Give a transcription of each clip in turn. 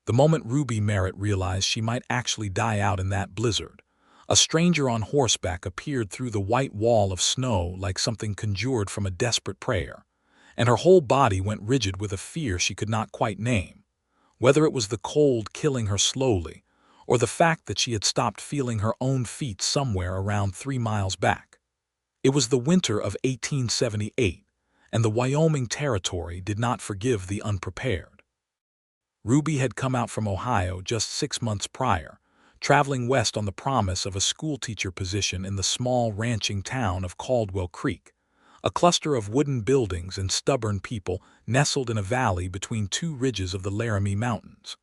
The moment Ruby Merritt realized she might actually die out in that blizzard, a stranger on horseback appeared through the white wall of snow like something conjured from a desperate prayer, and her whole body went rigid with a fear she could not quite name, whether it was the cold killing her slowly or the fact that she had stopped feeling her own feet somewhere around 3 miles back. It was the winter of 1878, and the Wyoming Territory did not forgive the unprepared. Ruby had come out from Ohio just 6 months prior, traveling west on the promise of a schoolteacher position in the small ranching town of Caldwell Creek, a cluster of wooden buildings and stubborn people nestled in a valley between two ridges of the Laramie Mountains.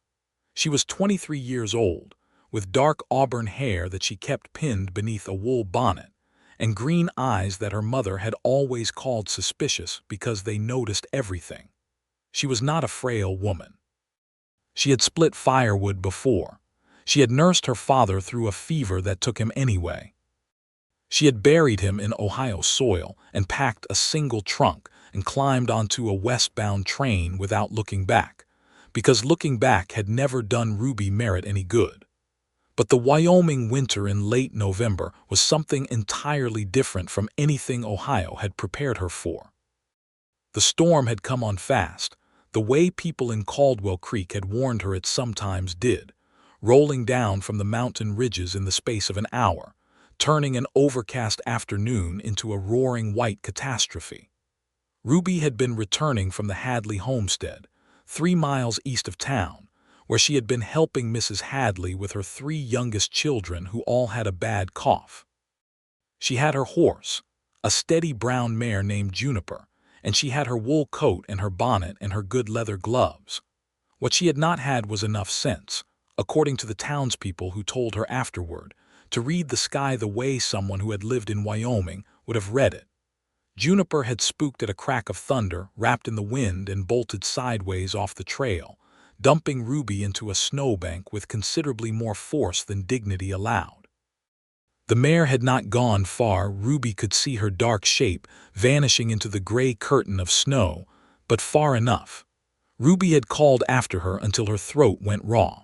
She was 23 years old, with dark auburn hair that she kept pinned beneath a wool bonnet, and green eyes that her mother had always called suspicious because they noticed everything. She was not a frail woman. She had split firewood before. She had nursed her father through a fever that took him anyway. She had buried him in Ohio soil and packed a single trunk and climbed onto a westbound train without looking back, because looking back had never done Ruby Merritt any good. But the Wyoming winter in late November was something entirely different from anything Ohio had prepared her for. The storm had come on fast, the way people in Caldwell Creek had warned her it sometimes did, rolling down from the mountain ridges in the space of an hour, turning an overcast afternoon into a roaring white catastrophe. Ruby had been returning from the Hadley homestead, 3 miles east of town, where she had been helping Mrs. Hadley with her 3 youngest children who all had a bad cough. She had her horse, a steady brown mare named Juniper, and she had her wool coat and her bonnet and her good leather gloves. What she had not had was enough sense, according to the townspeople who told her afterward, to read the sky the way someone who had lived in Wyoming would have read it. Juniper had spooked at a crack of thunder, wrapped in the wind, and bolted sideways off the trail, dumping Ruby into a snowbank with considerably more force than dignity allowed. The mare had not gone far. Ruby could see her dark shape vanishing into the gray curtain of snow, but far enough. Ruby had called after her until her throat went raw.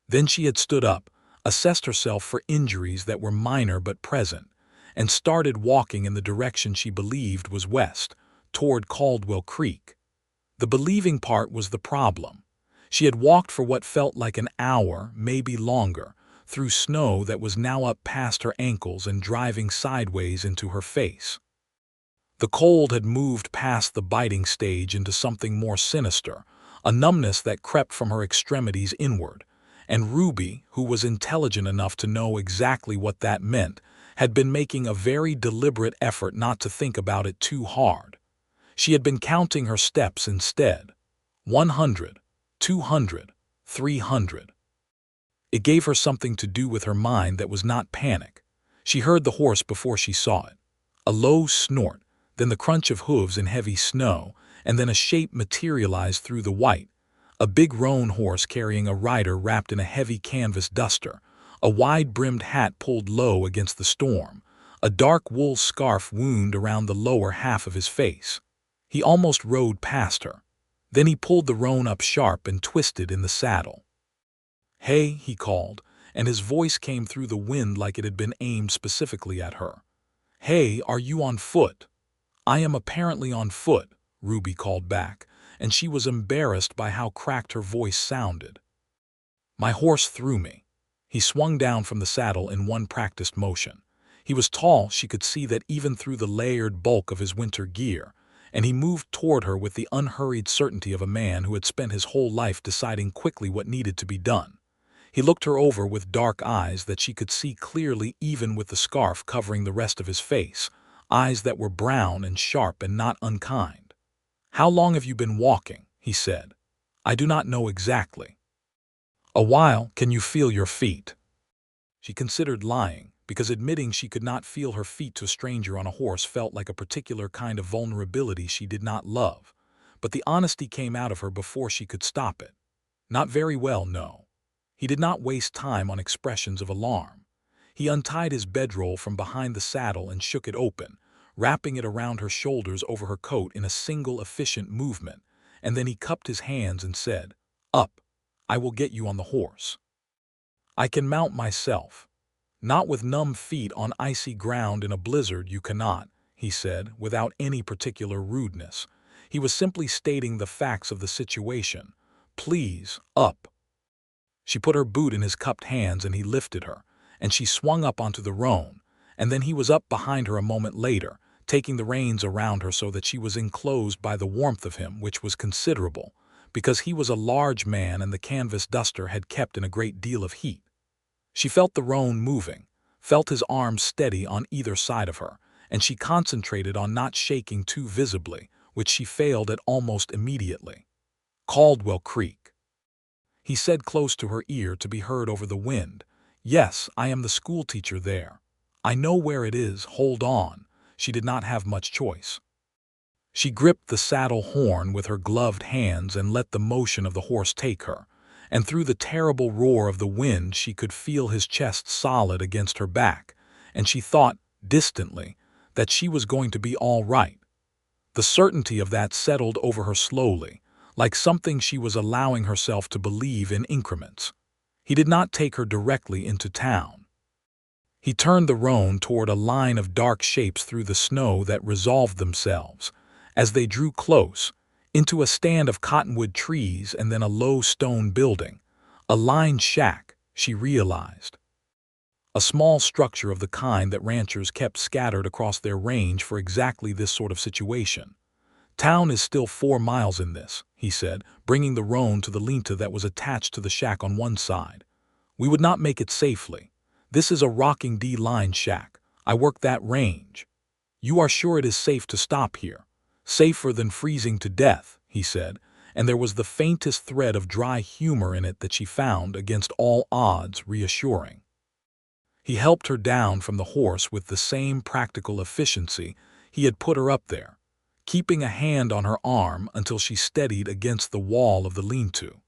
Then she had stood up, assessed herself for injuries that were minor but present, and started walking in the direction she believed was west, toward Caldwell Creek. The believing part was the problem. She had walked for what felt like an hour, maybe longer, through snow that was now up past her ankles and driving sideways into her face. The cold had moved past the biting stage into something more sinister, a numbness that crept from her extremities inward, and Ruby, who was intelligent enough to know exactly what that meant, had been making a very deliberate effort not to think about it too hard. She had been counting her steps instead. 100, 200, 300. It gave her something to do with her mind that was not panic. She heard the horse before she saw it. A low snort, then the crunch of hooves in heavy snow, and then a shape materialized through the white. A big roan horse carrying a rider wrapped in a heavy canvas duster, a wide-brimmed hat pulled low against the storm, a dark wool scarf wound around the lower half of his face. He almost rode past her. Then he pulled the roan up sharp and twisted in the saddle. "Hey," he called, and his voice came through the wind like it had been aimed specifically at her. "Hey, are you on foot?" "I am apparently on foot," Ruby called back, and she was embarrassed by how cracked her voice sounded. "My horse threw me." He swung down from the saddle in one practiced motion. He was tall, she could see that even through the layered bulk of his winter gear, and he moved toward her with the unhurried certainty of a man who had spent his whole life deciding quickly what needed to be done. He looked her over with dark eyes that she could see clearly even with the scarf covering the rest of his face, eyes that were brown and sharp and not unkind. "How long have you been walking?" he said. "I do not know exactly." "A while. Can you feel your feet?" She considered lying, because admitting she could not feel her feet to a stranger on a horse felt like a particular kind of vulnerability she did not love. But the honesty came out of her before she could stop it. "Not very well, no." He did not waste time on expressions of alarm. He untied his bedroll from behind the saddle and shook it open, wrapping it around her shoulders over her coat in a single efficient movement, and then he cupped his hands and said, "Up." I will get you on the horse. I can mount myself. Not with numb feet on icy ground in a blizzard you cannot, he said, without any particular rudeness. He was simply stating the facts of the situation. Please, up. She put her boot in his cupped hands and he lifted her, and she swung up onto the roan, and then he was up behind her a moment later, taking the reins around her so that she was enclosed by the warmth of him, which was considerable, because he was a large man and the canvas duster had kept in a great deal of heat. She felt the roan moving, felt his arms steady on either side of her, and she concentrated on not shaking too visibly, which she failed at almost immediately. Caldwell Creek. He said close to her ear to be heard over the wind. Yes, I am the schoolteacher there. I know where it is, hold on. She did not have much choice. She gripped the saddle horn with her gloved hands and let the motion of the horse take her, and through the terrible roar of the wind she could feel his chest solid against her back, and she thought, distantly, that she was going to be all right. The certainty of that settled over her slowly, like something she was allowing herself to believe in increments. He did not take her directly into town. He turned the roan toward a line of dark shapes through the snow that resolved themselves, as they drew close, into a stand of cottonwood trees and then a low stone building, a lined shack, she realized. A small structure of the kind that ranchers kept scattered across their range for exactly this sort of situation. Town is still 4 miles in this, he said, bringing the roan to the lean-to that was attached to the shack on one side. We would not make it safely. This is a rocking D-line shack. I work that range. You are sure it is safe to stop here? Safer than freezing to death, he said, and there was the faintest thread of dry humor in it that she found, against all odds, reassuring. He helped her down from the horse with the same practical efficiency he had put her up there, keeping a hand on her arm until she steadied against the wall of the lean-to.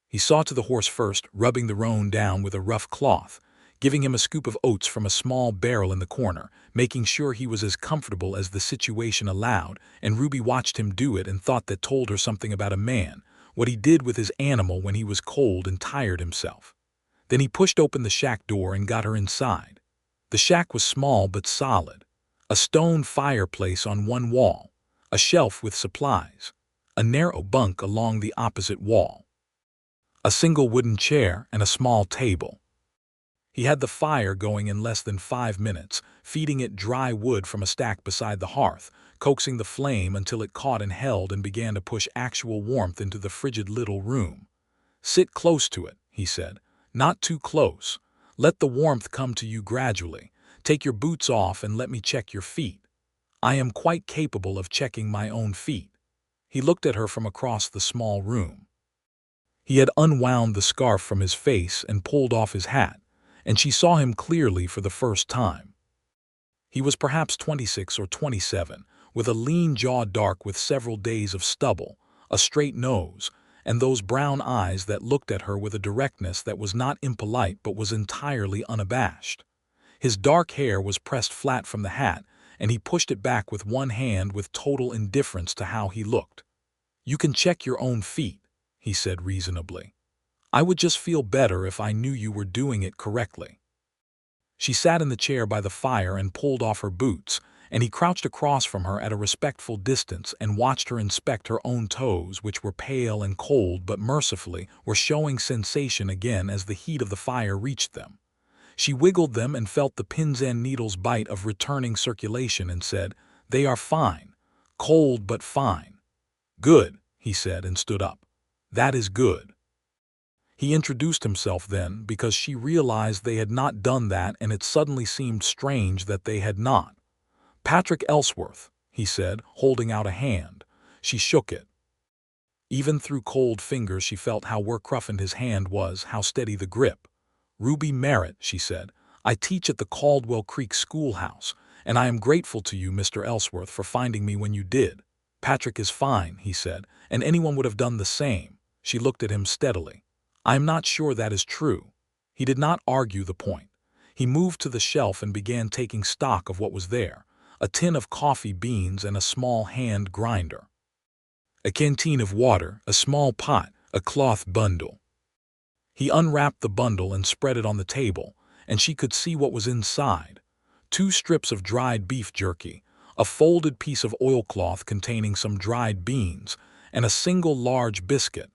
He saw to the horse first, rubbing the roan down with a rough cloth, giving him a scoop of oats from a small barrel in the corner, making sure he was as comfortable as the situation allowed, and Ruby watched him do it and thought that told her something about a man, what he did with his animal when he was cold and tired himself. Then he pushed open the shack door and got her inside. The shack was small but solid. A stone fireplace on one wall, a shelf with supplies, a narrow bunk along the opposite wall, a single wooden chair, and a small table. He had the fire going in less than 5 minutes, feeding it dry wood from a stack beside the hearth, coaxing the flame until it caught and held and began to push actual warmth into the frigid little room. Sit close to it, he said. Not too close. Let the warmth come to you gradually. Take your boots off and let me check your feet. I am quite capable of checking my own feet. He looked at her from across the small room. He had unwound the scarf from his face and pulled off his hat, and she saw him clearly for the first time. He was perhaps 26 or 27, with a lean jaw dark with several days of stubble, a straight nose, and those brown eyes that looked at her with a directness that was not impolite but was entirely unabashed. His dark hair was pressed flat from the hat, and he pushed it back with one hand with total indifference to how he looked. You can check your own feet, he said reasonably. I would just feel better if I knew you were doing it correctly. She sat in the chair by the fire and pulled off her boots, and he crouched across from her at a respectful distance and watched her inspect her own toes, which were pale and cold but mercifully were showing sensation again as the heat of the fire reached them. She wiggled them and felt the pins and needles bite of returning circulation and said, "They are fine. Cold but fine." "Good," he said and stood up. "That is good." He introduced himself then because she realized they had not done that, and it suddenly seemed strange that they had not. "Patrick Ellsworth," he said, holding out a hand. She shook it. Even through cold fingers she felt how work-roughened his hand was, how steady the grip. "Ruby Merritt," she said. "I teach at the Caldwell Creek schoolhouse, and I am grateful to you, Mr. Ellsworth, for finding me when you did." "Patrick is fine," he said, "and anyone would have done the same." She looked at him steadily. "I am not sure that is true." He did not argue the point. He moved to the shelf and began taking stock of what was there: a tin of coffee beans and a small hand grinder, a canteen of water, a small pot, a cloth bundle. He unwrapped the bundle and spread it on the table, and she could see what was inside. 2 strips of dried beef jerky, a folded piece of oilcloth containing some dried beans, and a single large biscuit,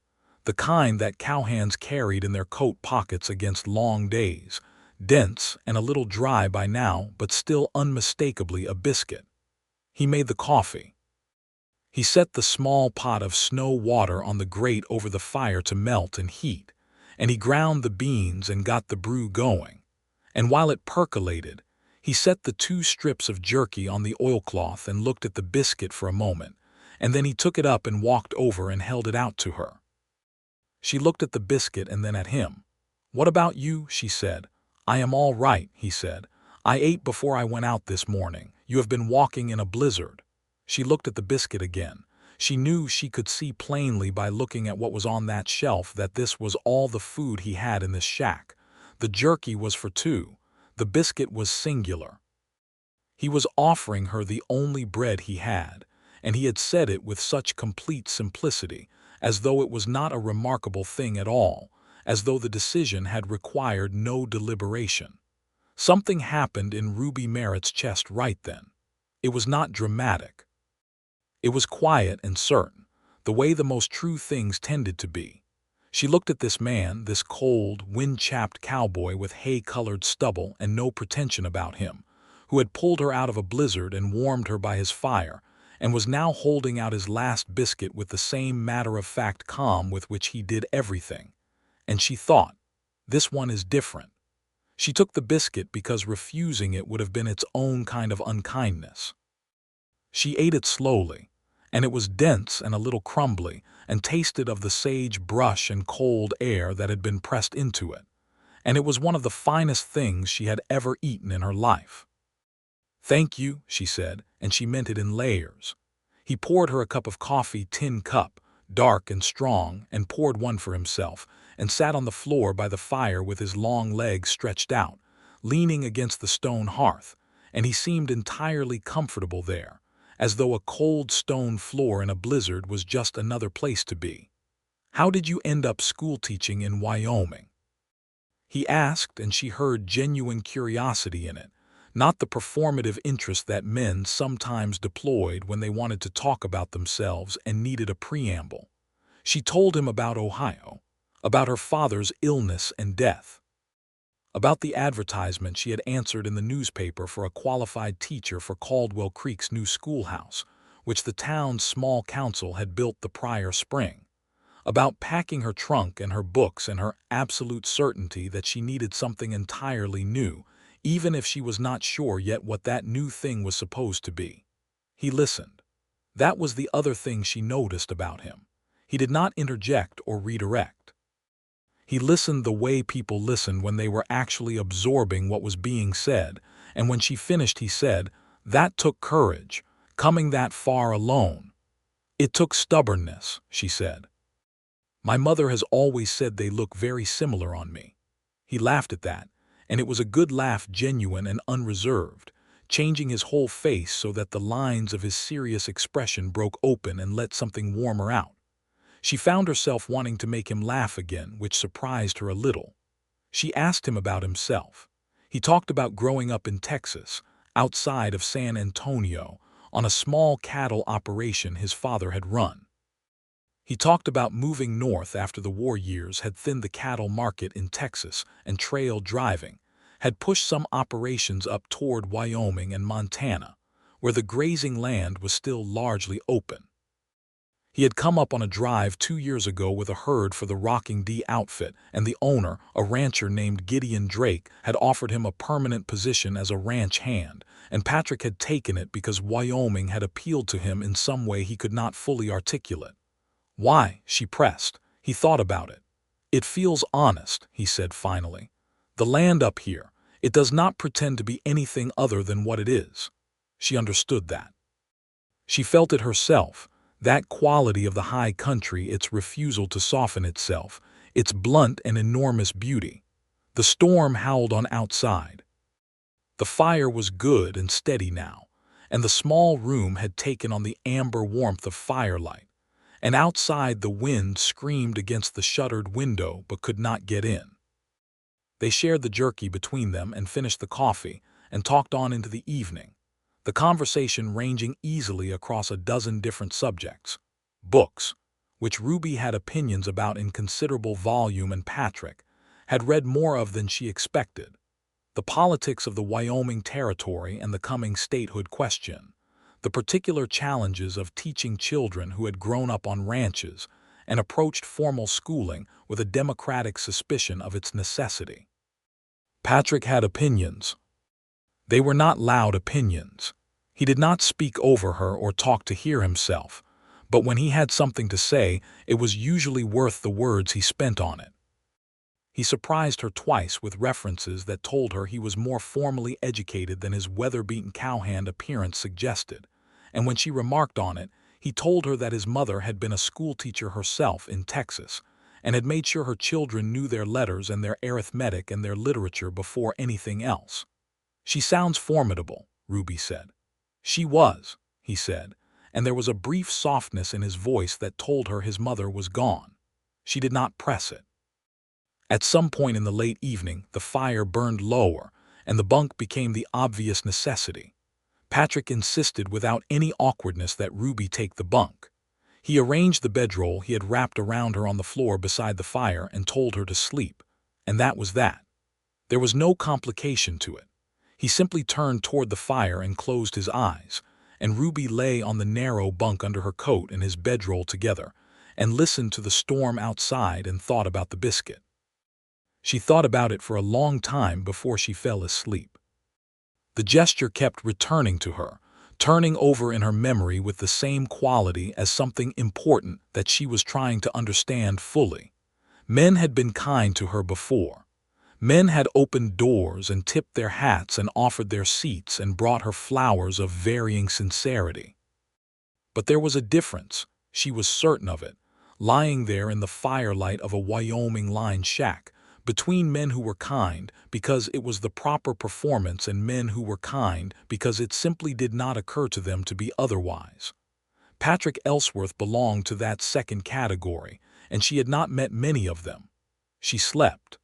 the kind that cowhands carried in their coat pockets against long days, dense and a little dry by now, but still unmistakably a biscuit. He made the coffee. He set the small pot of snow water on the grate over the fire to melt and heat, and he ground the beans and got the brew going. And while it percolated, he set the 2 strips of jerky on the oilcloth and looked at the biscuit for a moment, and then he took it up and walked over and held it out to her. She looked at the biscuit and then at him. "What about you?" she said. "I am all right," he said. "I ate before I went out this morning. You have been walking in a blizzard." She looked at the biscuit again. She knew she could see plainly by looking at what was on that shelf that this was all the food he had in this shack. The jerky was for 2. The biscuit was singular. He was offering her the only bread he had, and he had said it with such complete simplicity, as though it was not a remarkable thing at all, as though the decision had required no deliberation. Something happened in Ruby Merritt's chest right then. It was not dramatic. It was quiet and certain, the way the most true things tended to be. She looked at this man, this cold, wind-chapped cowboy with hay-colored stubble and no pretension about him, who had pulled her out of a blizzard and warmed her by his fire, and was now holding out his last biscuit with the same matter-of-fact calm with which he did everything. And she thought, this one is different. She took the biscuit because refusing it would have been its own kind of unkindness. She ate it slowly, and it was dense and a little crumbly, and tasted of the sage brush and cold air that had been pressed into it, and it was one of the finest things she had ever eaten in her life. "Thank you," she said, and she meant it in layers. He poured her a cup of coffee, tin cup, dark and strong, and poured one for himself, and sat on the floor by the fire with his long legs stretched out, leaning against the stone hearth, and he seemed entirely comfortable there, as though a cold stone floor in a blizzard was just another place to be. "How did you end up school teaching in Wyoming?" he asked, and she heard genuine curiosity in it, not the performative interest that men sometimes deployed when they wanted to talk about themselves and needed a preamble. She told him about Ohio, about her father's illness and death, about the advertisement she had answered in the newspaper for a qualified teacher for Caldwell Creek's new schoolhouse, which the town's small council had built the prior spring, about packing her trunk and her books and her absolute certainty that she needed something entirely new, even if she was not sure yet what that new thing was supposed to be. He listened. That was the other thing she noticed about him. He did not interject or redirect. He listened the way people listened when they were actually absorbing what was being said, and when she finished he said, "That took courage, coming that far alone." "It took stubbornness," she said. "My mother has always said they look very similar on me." He laughed at that, and it was a good laugh, genuine and unreserved, changing his whole face so that the lines of his serious expression broke open and let something warmer out. She found herself wanting to make him laugh again, which surprised her a little. She asked him about himself. He talked about growing up in Texas, outside of San Antonio, on a small cattle operation his father had run. He talked about moving north after the war years had thinned the cattle market in Texas, and trail driving had pushed some operations up toward Wyoming and Montana, where the grazing land was still largely open. He had come up on a drive 2 years ago with a herd for the Rocking D outfit, and the owner, a rancher named Gideon Drake, had offered him a permanent position as a ranch hand, and Patrick had taken it because Wyoming had appealed to him in some way he could not fully articulate. "Why?" she pressed. He thought about it. "It feels honest," he said finally. "The land up here, it does not pretend to be anything other than what it is." She understood that. She felt it herself. That quality of the high country, its refusal to soften itself, its blunt and enormous beauty. The storm howled on outside. The fire was good and steady now, and the small room had taken on the amber warmth of firelight, and outside the wind screamed against the shuttered window but could not get in. They shared the jerky between them and finished the coffee and talked on into the evening, the conversation ranging easily across a dozen different subjects. Books, which Ruby had opinions about in considerable volume and Patrick had read more of than she expected. The politics of the Wyoming territory and the coming statehood question, the particular challenges of teaching children who had grown up on ranches and approached formal schooling with a democratic suspicion of its necessity. Patrick had opinions. They were not loud opinions. He did not speak over her or talk to hear himself, but when he had something to say, it was usually worth the words he spent on it. He surprised her twice with references that told her he was more formally educated than his weather-beaten cowhand appearance suggested, and when she remarked on it, he told her that his mother had been a schoolteacher herself in Texas and had made sure her children knew their letters and their arithmetic and their literature before anything else. "She sounds formidable," Ruby said. "She was," he said, and there was a brief softness in his voice that told her his mother was gone. She did not press it. At some point in the late evening, the fire burned lower, and the bunk became the obvious necessity. Patrick insisted without any awkwardness that Ruby take the bunk. He arranged the bedroll he had wrapped around her on the floor beside the fire and told her to sleep, and that was that. There was no complication to it. He simply turned toward the fire and closed his eyes, and Ruby lay on the narrow bunk under her coat and his bedroll together, and listened to the storm outside and thought about the biscuit. She thought about it for a long time before she fell asleep. The gesture kept returning to her, turning over in her memory with the same quality as something important that she was trying to understand fully. Men had been kind to her before. Men had opened doors and tipped their hats and offered their seats and brought her flowers of varying sincerity. But there was a difference, she was certain of it, lying there in the firelight of a Wyoming line shack, between men who were kind because it was the proper performance and men who were kind because it simply did not occur to them to be otherwise. Patrick Ellsworth belonged to that second category, and she had not met many of them. She slept.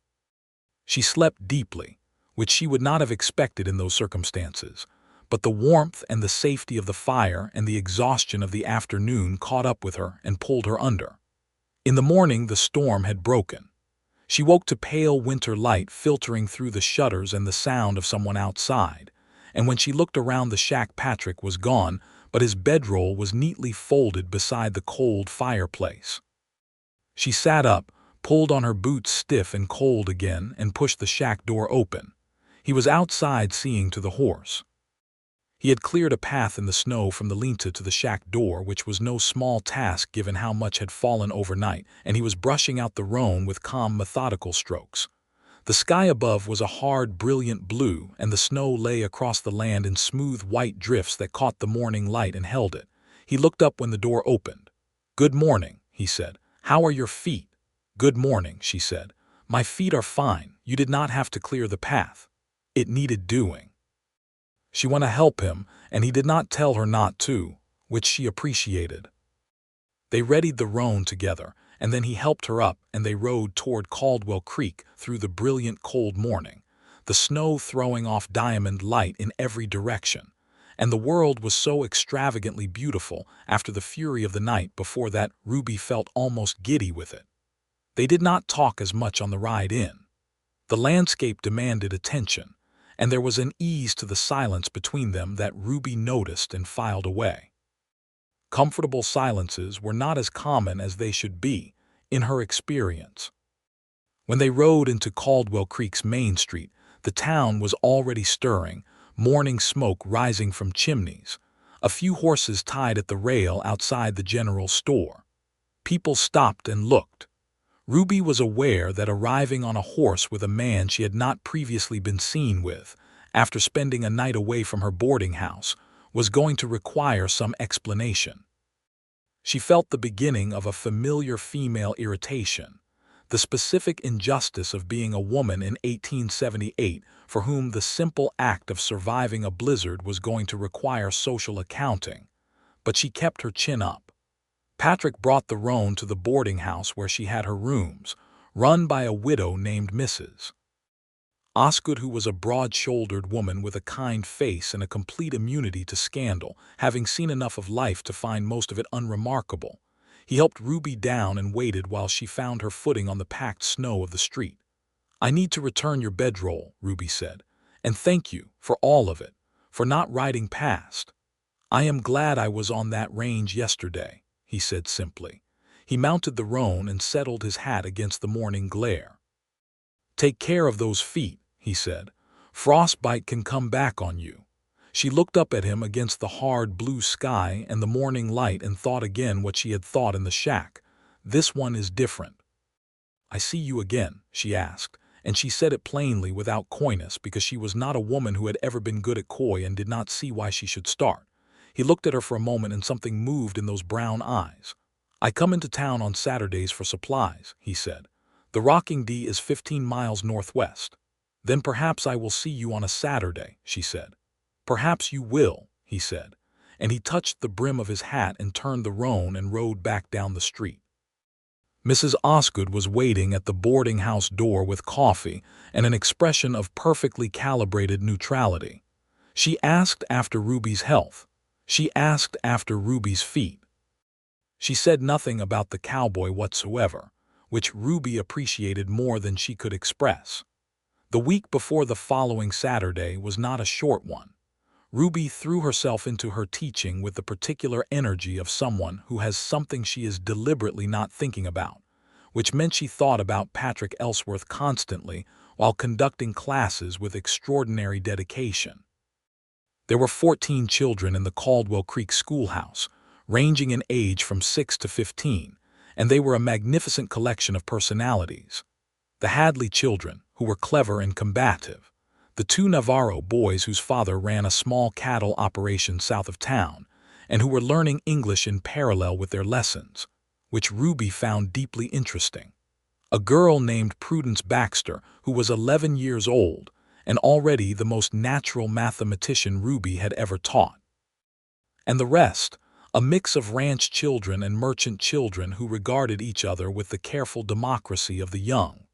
She slept deeply, which she would not have expected in those circumstances, but the warmth and the safety of the fire and the exhaustion of the afternoon caught up with her and pulled her under. In the morning the storm had broken. She woke to pale winter light filtering through the shutters and the sound of someone outside, and when she looked around the shack, Patrick was gone, but his bedroll was neatly folded beside the cold fireplace. She sat up, pulled on her boots stiff and cold again, and pushed the shack door open. He was outside seeing to the horse. He had cleared a path in the snow from the lean-to to the shack door, which was no small task given how much had fallen overnight, and he was brushing out the roan with calm, methodical strokes. The sky above was a hard, brilliant blue, and the snow lay across the land in smooth white drifts that caught the morning light and held it. He looked up when the door opened. "Good morning," he said. "How are your feet?" "Good morning," she said. "My feet are fine. You did not have to clear the path. It needed doing." She wanted to help him, and he did not tell her not to, which she appreciated. They readied the roan together, and then he helped her up, and they rode toward Caldwell Creek through the brilliant cold morning, the snow throwing off diamond light in every direction, and the world was so extravagantly beautiful after the fury of the night before that Ruby felt almost giddy with it. They did not talk as much on the ride in. The landscape demanded attention, and there was an ease to the silence between them that Ruby noticed and filed away. Comfortable silences were not as common as they should be, in her experience. When they rode into Caldwell Creek's main street, the town was already stirring, morning smoke rising from chimneys, a few horses tied at the rail outside the general store. People stopped and looked. Ruby was aware that arriving on a horse with a man she had not previously been seen with, after spending a night away from her boarding house, was going to require some explanation. She felt the beginning of a familiar female irritation, the specific injustice of being a woman in 1878 for whom the simple act of surviving a blizzard was going to require social accounting, but she kept her chin up. Patrick brought the roan to the boarding house where she had her rooms, run by a widow named Mrs. Osgood, who was a broad-shouldered woman with a kind face and a complete immunity to scandal, having seen enough of life to find most of it unremarkable. He helped Ruby down and waited while she found her footing on the packed snow of the street. "I need to return your bedroll," Ruby said, "and thank you for all of it, for not riding past." "I am glad I was on that range yesterday," he said simply. He mounted the roan and settled his hat against the morning glare. "Take care of those feet," he said. "Frostbite can come back on you." She looked up at him against the hard blue sky and the morning light and thought again what she had thought in the shack. This one is different. "I see you again?" she asked, and she said it plainly without coyness because she was not a woman who had ever been good at coy and did not see why she should start. He looked at her for a moment and something moved in those brown eyes. "I come into town on Saturdays for supplies," he said. "The Rocking D is 15 miles northwest." "Then perhaps I will see you on a Saturday," she said. "Perhaps you will," he said, and he touched the brim of his hat and turned the roan and rode back down the street. Mrs. Osgood was waiting at the boarding house door with coffee and an expression of perfectly calibrated neutrality. She asked after Ruby's health. She asked after Ruby's feet. She said nothing about the cowboy whatsoever, which Ruby appreciated more than she could express. The week before the following Saturday was not a short one. Ruby threw herself into her teaching with the particular energy of someone who has something she is deliberately not thinking about, which meant she thought about Patrick Ellsworth constantly while conducting classes with extraordinary dedication. There were 14 children in the Caldwell Creek schoolhouse, ranging in age from 6 to 15, and they were a magnificent collection of personalities. The Hadley children, who were clever and combative, the 2 Navarro boys whose father ran a small cattle operation south of town, and who were learning English in parallel with their lessons, which Ruby found deeply interesting. A girl named Prudence Baxter, who was 11 years old, and already the most natural mathematician Ruby had ever taught. And the rest, a mix of ranch children and merchant children who regarded each other with the careful democracy of the young.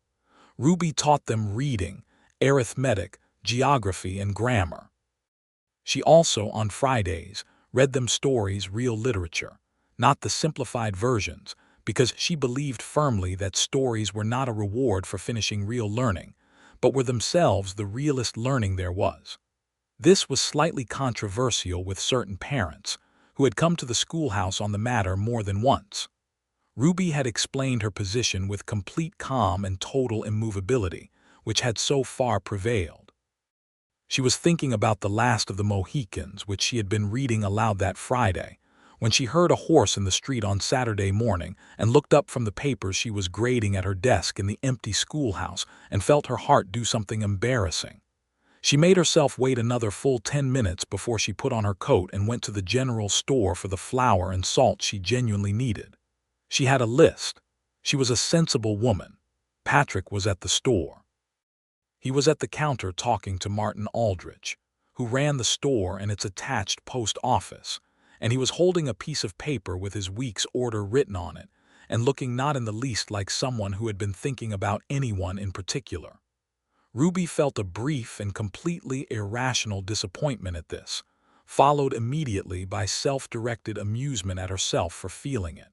Ruby taught them reading, arithmetic, geography, and grammar. She also, on Fridays, read them stories, real literature, not the simplified versions, because she believed firmly that stories were not a reward for finishing real learning, but were themselves the realest learning there was. This was slightly controversial with certain parents, who had come to the schoolhouse on the matter more than once. Ruby had explained her position with complete calm and total immovability, which had so far prevailed. She was thinking about The Last of the Mohicans, which she had been reading aloud that Friday, when she heard a horse in the street on Saturday morning and looked up from the papers she was grading at her desk in the empty schoolhouse and felt her heart do something embarrassing. She made herself wait another full 10 minutes before she put on her coat and went to the general store for the flour and salt she genuinely needed. She had a list. She was a sensible woman. Patrick was at the store. He was at the counter talking to Martin Aldrich, who ran the store and its attached post office, and he was holding a piece of paper with his week's order written on it and looking not in the least like someone who had been thinking about anyone in particular. Ruby felt a brief and completely irrational disappointment at this, followed immediately by self-directed amusement at herself for feeling it.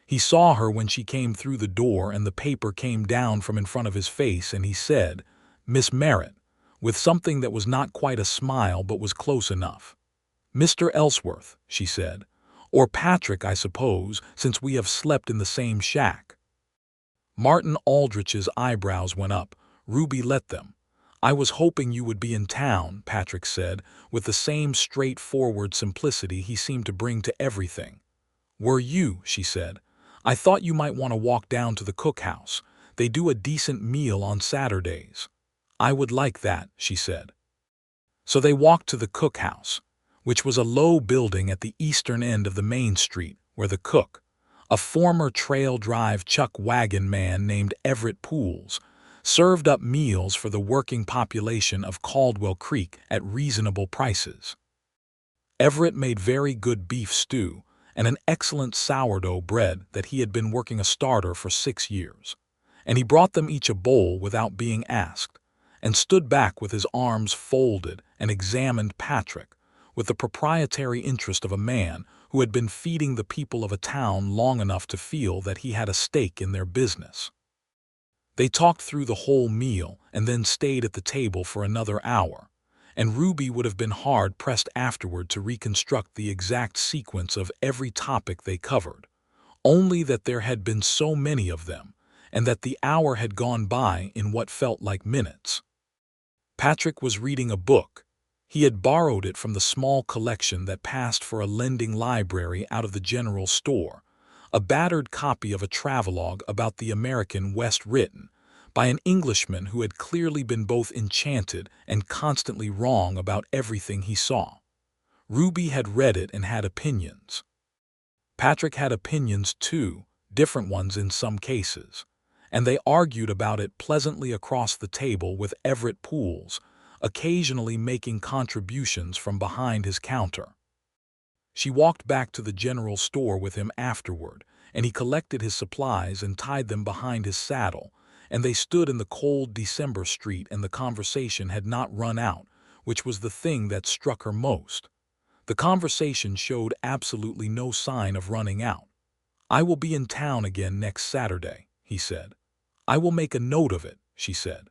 He saw her when she came through the door and the paper came down from in front of his face and he said, "Miss Merritt," with something that was not quite a smile but was close enough. "Mr. Ellsworth," she said, "or Patrick, I suppose, since we have slept in the same shack." Martin Aldrich's eyebrows went up. Ruby let them. "I was hoping you would be in town," Patrick said, with the same straightforward simplicity he seemed to bring to everything. "Were you?" she said. "I thought you might want to walk down to the cookhouse. They do a decent meal on Saturdays." "I would like that," she said. So they walked to the cookhouse, which was a low building at the eastern end of the main street, where the cook, a former Trail Drive chuck wagon man named Everett Pools, served up meals for the working population of Caldwell Creek at reasonable prices. Everett made very good beef stew, and an excellent sourdough bread that he had been working a starter for 6 years. And he brought them each a bowl without being asked, and stood back with his arms folded and examined Patrick with the proprietary interest of a man who had been feeding the people of a town long enough to feel that he had a stake in their business. They talked through the whole meal and then stayed at the table for another hour, and Ruby would have been hard-pressed afterward to reconstruct the exact sequence of every topic they covered, only that there had been so many of them, and that the hour had gone by in what felt like minutes. Patrick was reading a book. He had borrowed it from the small collection that passed for a lending library out of the general store, a battered copy of a travelogue about the American West written by an Englishman who had clearly been both enchanted and constantly wrong about everything he saw. Ruby had read it and had opinions. Patrick had opinions too, different ones in some cases, and they argued about it pleasantly across the table with Everett Pools, occasionally making contributions from behind his counter. She walked back to the general store with him afterward, and he collected his supplies and tied them behind his saddle, and they stood in the cold December street and the conversation had not run out, which was the thing that struck her most. The conversation showed absolutely no sign of running out. "I will be in town again next Saturday," he said. "I will make a note of it," she said.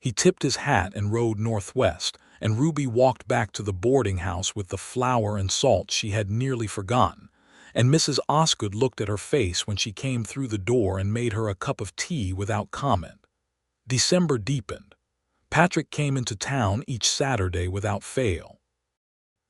He tipped his hat and rode northwest, and Ruby walked back to the boarding house with the flour and salt she had nearly forgotten, and Mrs. Osgood looked at her face when she came through the door and made her a cup of tea without comment. December deepened. Patrick came into town each Saturday without fail.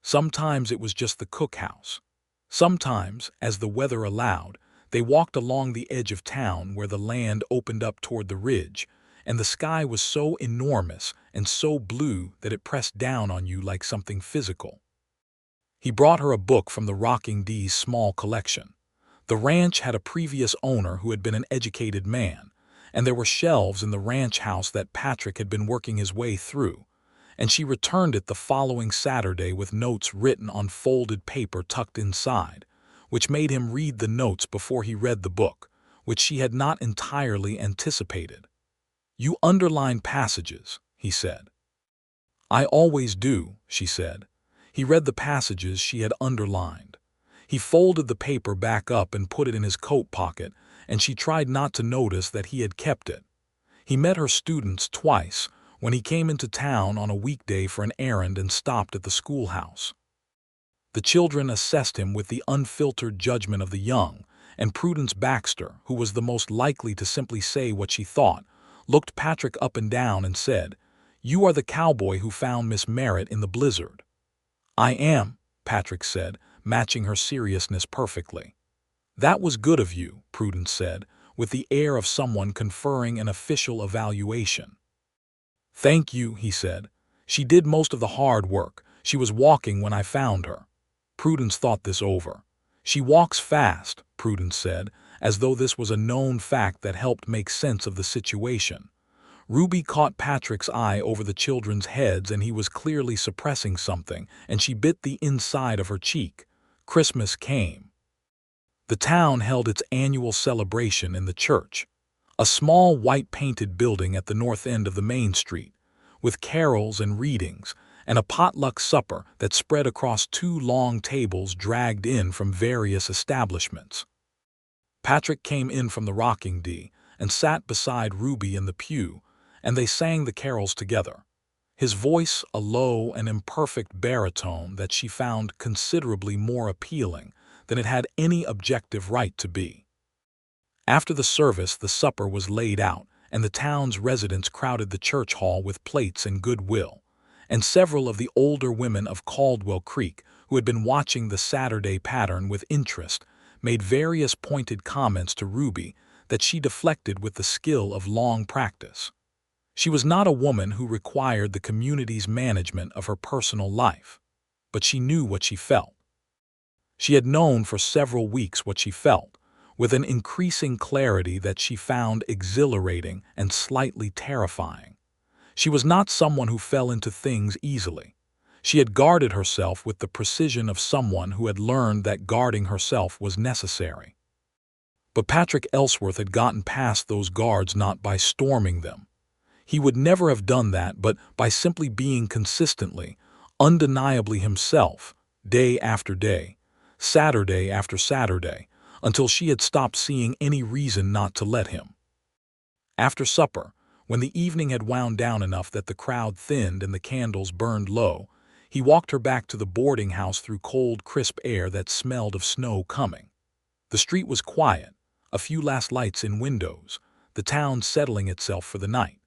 Sometimes it was just the cookhouse. Sometimes, as the weather allowed, they walked along the edge of town where the land opened up toward the ridge, and the sky was so enormous and so blue that it pressed down on you like something physical. He brought her a book from the Rocking D's small collection. The ranch had a previous owner who had been an educated man, and there were shelves in the ranch house that Patrick had been working his way through, and she returned it the following Saturday with notes written on folded paper tucked inside, which made him read the notes before he read the book, which she had not entirely anticipated. "You underline passages," he said. "I always do," she said. He read the passages she had underlined. He folded the paper back up and put it in his coat pocket, and she tried not to notice that he had kept it. He met her students twice, when he came into town on a weekday for an errand and stopped at the schoolhouse. The children assessed him with the unfiltered judgment of the young, and Prudence Baxter, who was the most likely to simply say what she thought, looked Patrick up and down and said, "You are the cowboy who found Miss Merritt in the blizzard." "I am," Patrick said, matching her seriousness perfectly. "That was good of you," Prudence said, with the air of someone conferring an official evaluation. "Thank you," he said. "She did most of the hard work. She was walking when I found her." Prudence thought this over. "She walks fast," Prudence said, as though this was a known fact that helped make sense of the situation. Ruby caught Patrick's eye over the children's heads, and he was clearly suppressing something, and she bit the inside of her cheek. Christmas came. The town held its annual celebration in the church, a small white-painted building at the north end of the main street, with carols and readings, and a potluck supper that spread across 2 long tables dragged in from various establishments. Patrick came in from the Rocking D and sat beside Ruby in the pew, and they sang the carols together. His voice a low and imperfect baritone that she found considerably more appealing than it had any objective right to be. After the service, the supper was laid out, and the town's residents crowded the church hall with plates and goodwill, and several of the older women of Caldwell Creek, who had been watching the Saturday pattern with interest, made various pointed comments to Ruby that she deflected with the skill of long practice. She was not a woman who required the community's management of her personal life, but she knew what she felt. She had known for several weeks what she felt, with an increasing clarity that she found exhilarating and slightly terrifying. She was not someone who fell into things easily. She had guarded herself with the precision of someone who had learned that guarding herself was necessary. But Patrick Ellsworth had gotten past those guards not by storming them. He would never have done that, but by simply being consistently, undeniably himself, day after day, Saturday after Saturday, until she had stopped seeing any reason not to let him. After supper, when the evening had wound down enough that the crowd thinned and the candles burned low, he walked her back to the boarding house through cold, crisp air that smelled of snow coming. The street was quiet, a few last lights in windows, the town settling itself for the night.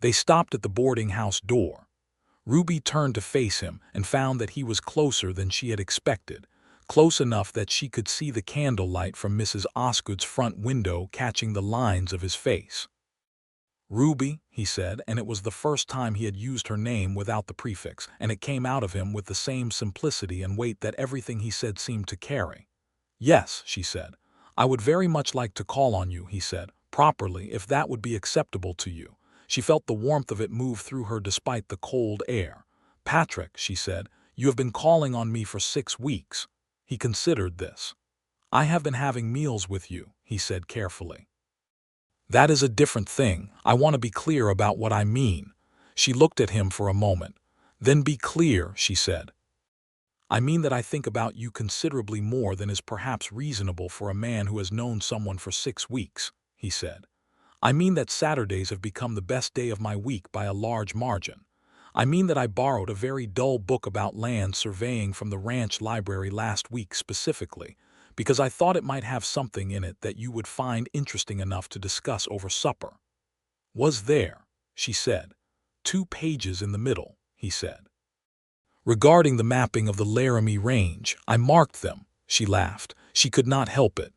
They stopped at the boarding house door. Ruby turned to face him and found that he was closer than she had expected, close enough that she could see the candlelight from Mrs. Osgood's front window catching the lines of his face. "Ruby," he said, and it was the first time he had used her name without the prefix, and it came out of him with the same simplicity and weight that everything he said seemed to carry. "Yes," she said. "I would very much like to call on you," he said, "properly, if that would be acceptable to you." She felt the warmth of it move through her despite the cold air. "Patrick," she said, "you have been calling on me for 6 weeks." He considered this. "I have been having meals with you," he said carefully. "That is a different thing. I want to be clear about what I mean." She looked at him for a moment. "Then be clear," she said. "I mean that I think about you considerably more than is perhaps reasonable for a man who has known someone for 6 weeks," he said. "I mean that Saturdays have become the best day of my week by a large margin. I mean that I borrowed a very dull book about land surveying from the ranch library last week specifically, because I thought it might have something in it that you would find interesting enough to discuss over supper." "Was there?" she said. "2 pages in the middle," he said. "Regarding the mapping of the Laramie Range, I marked them," she laughed. She could not help it.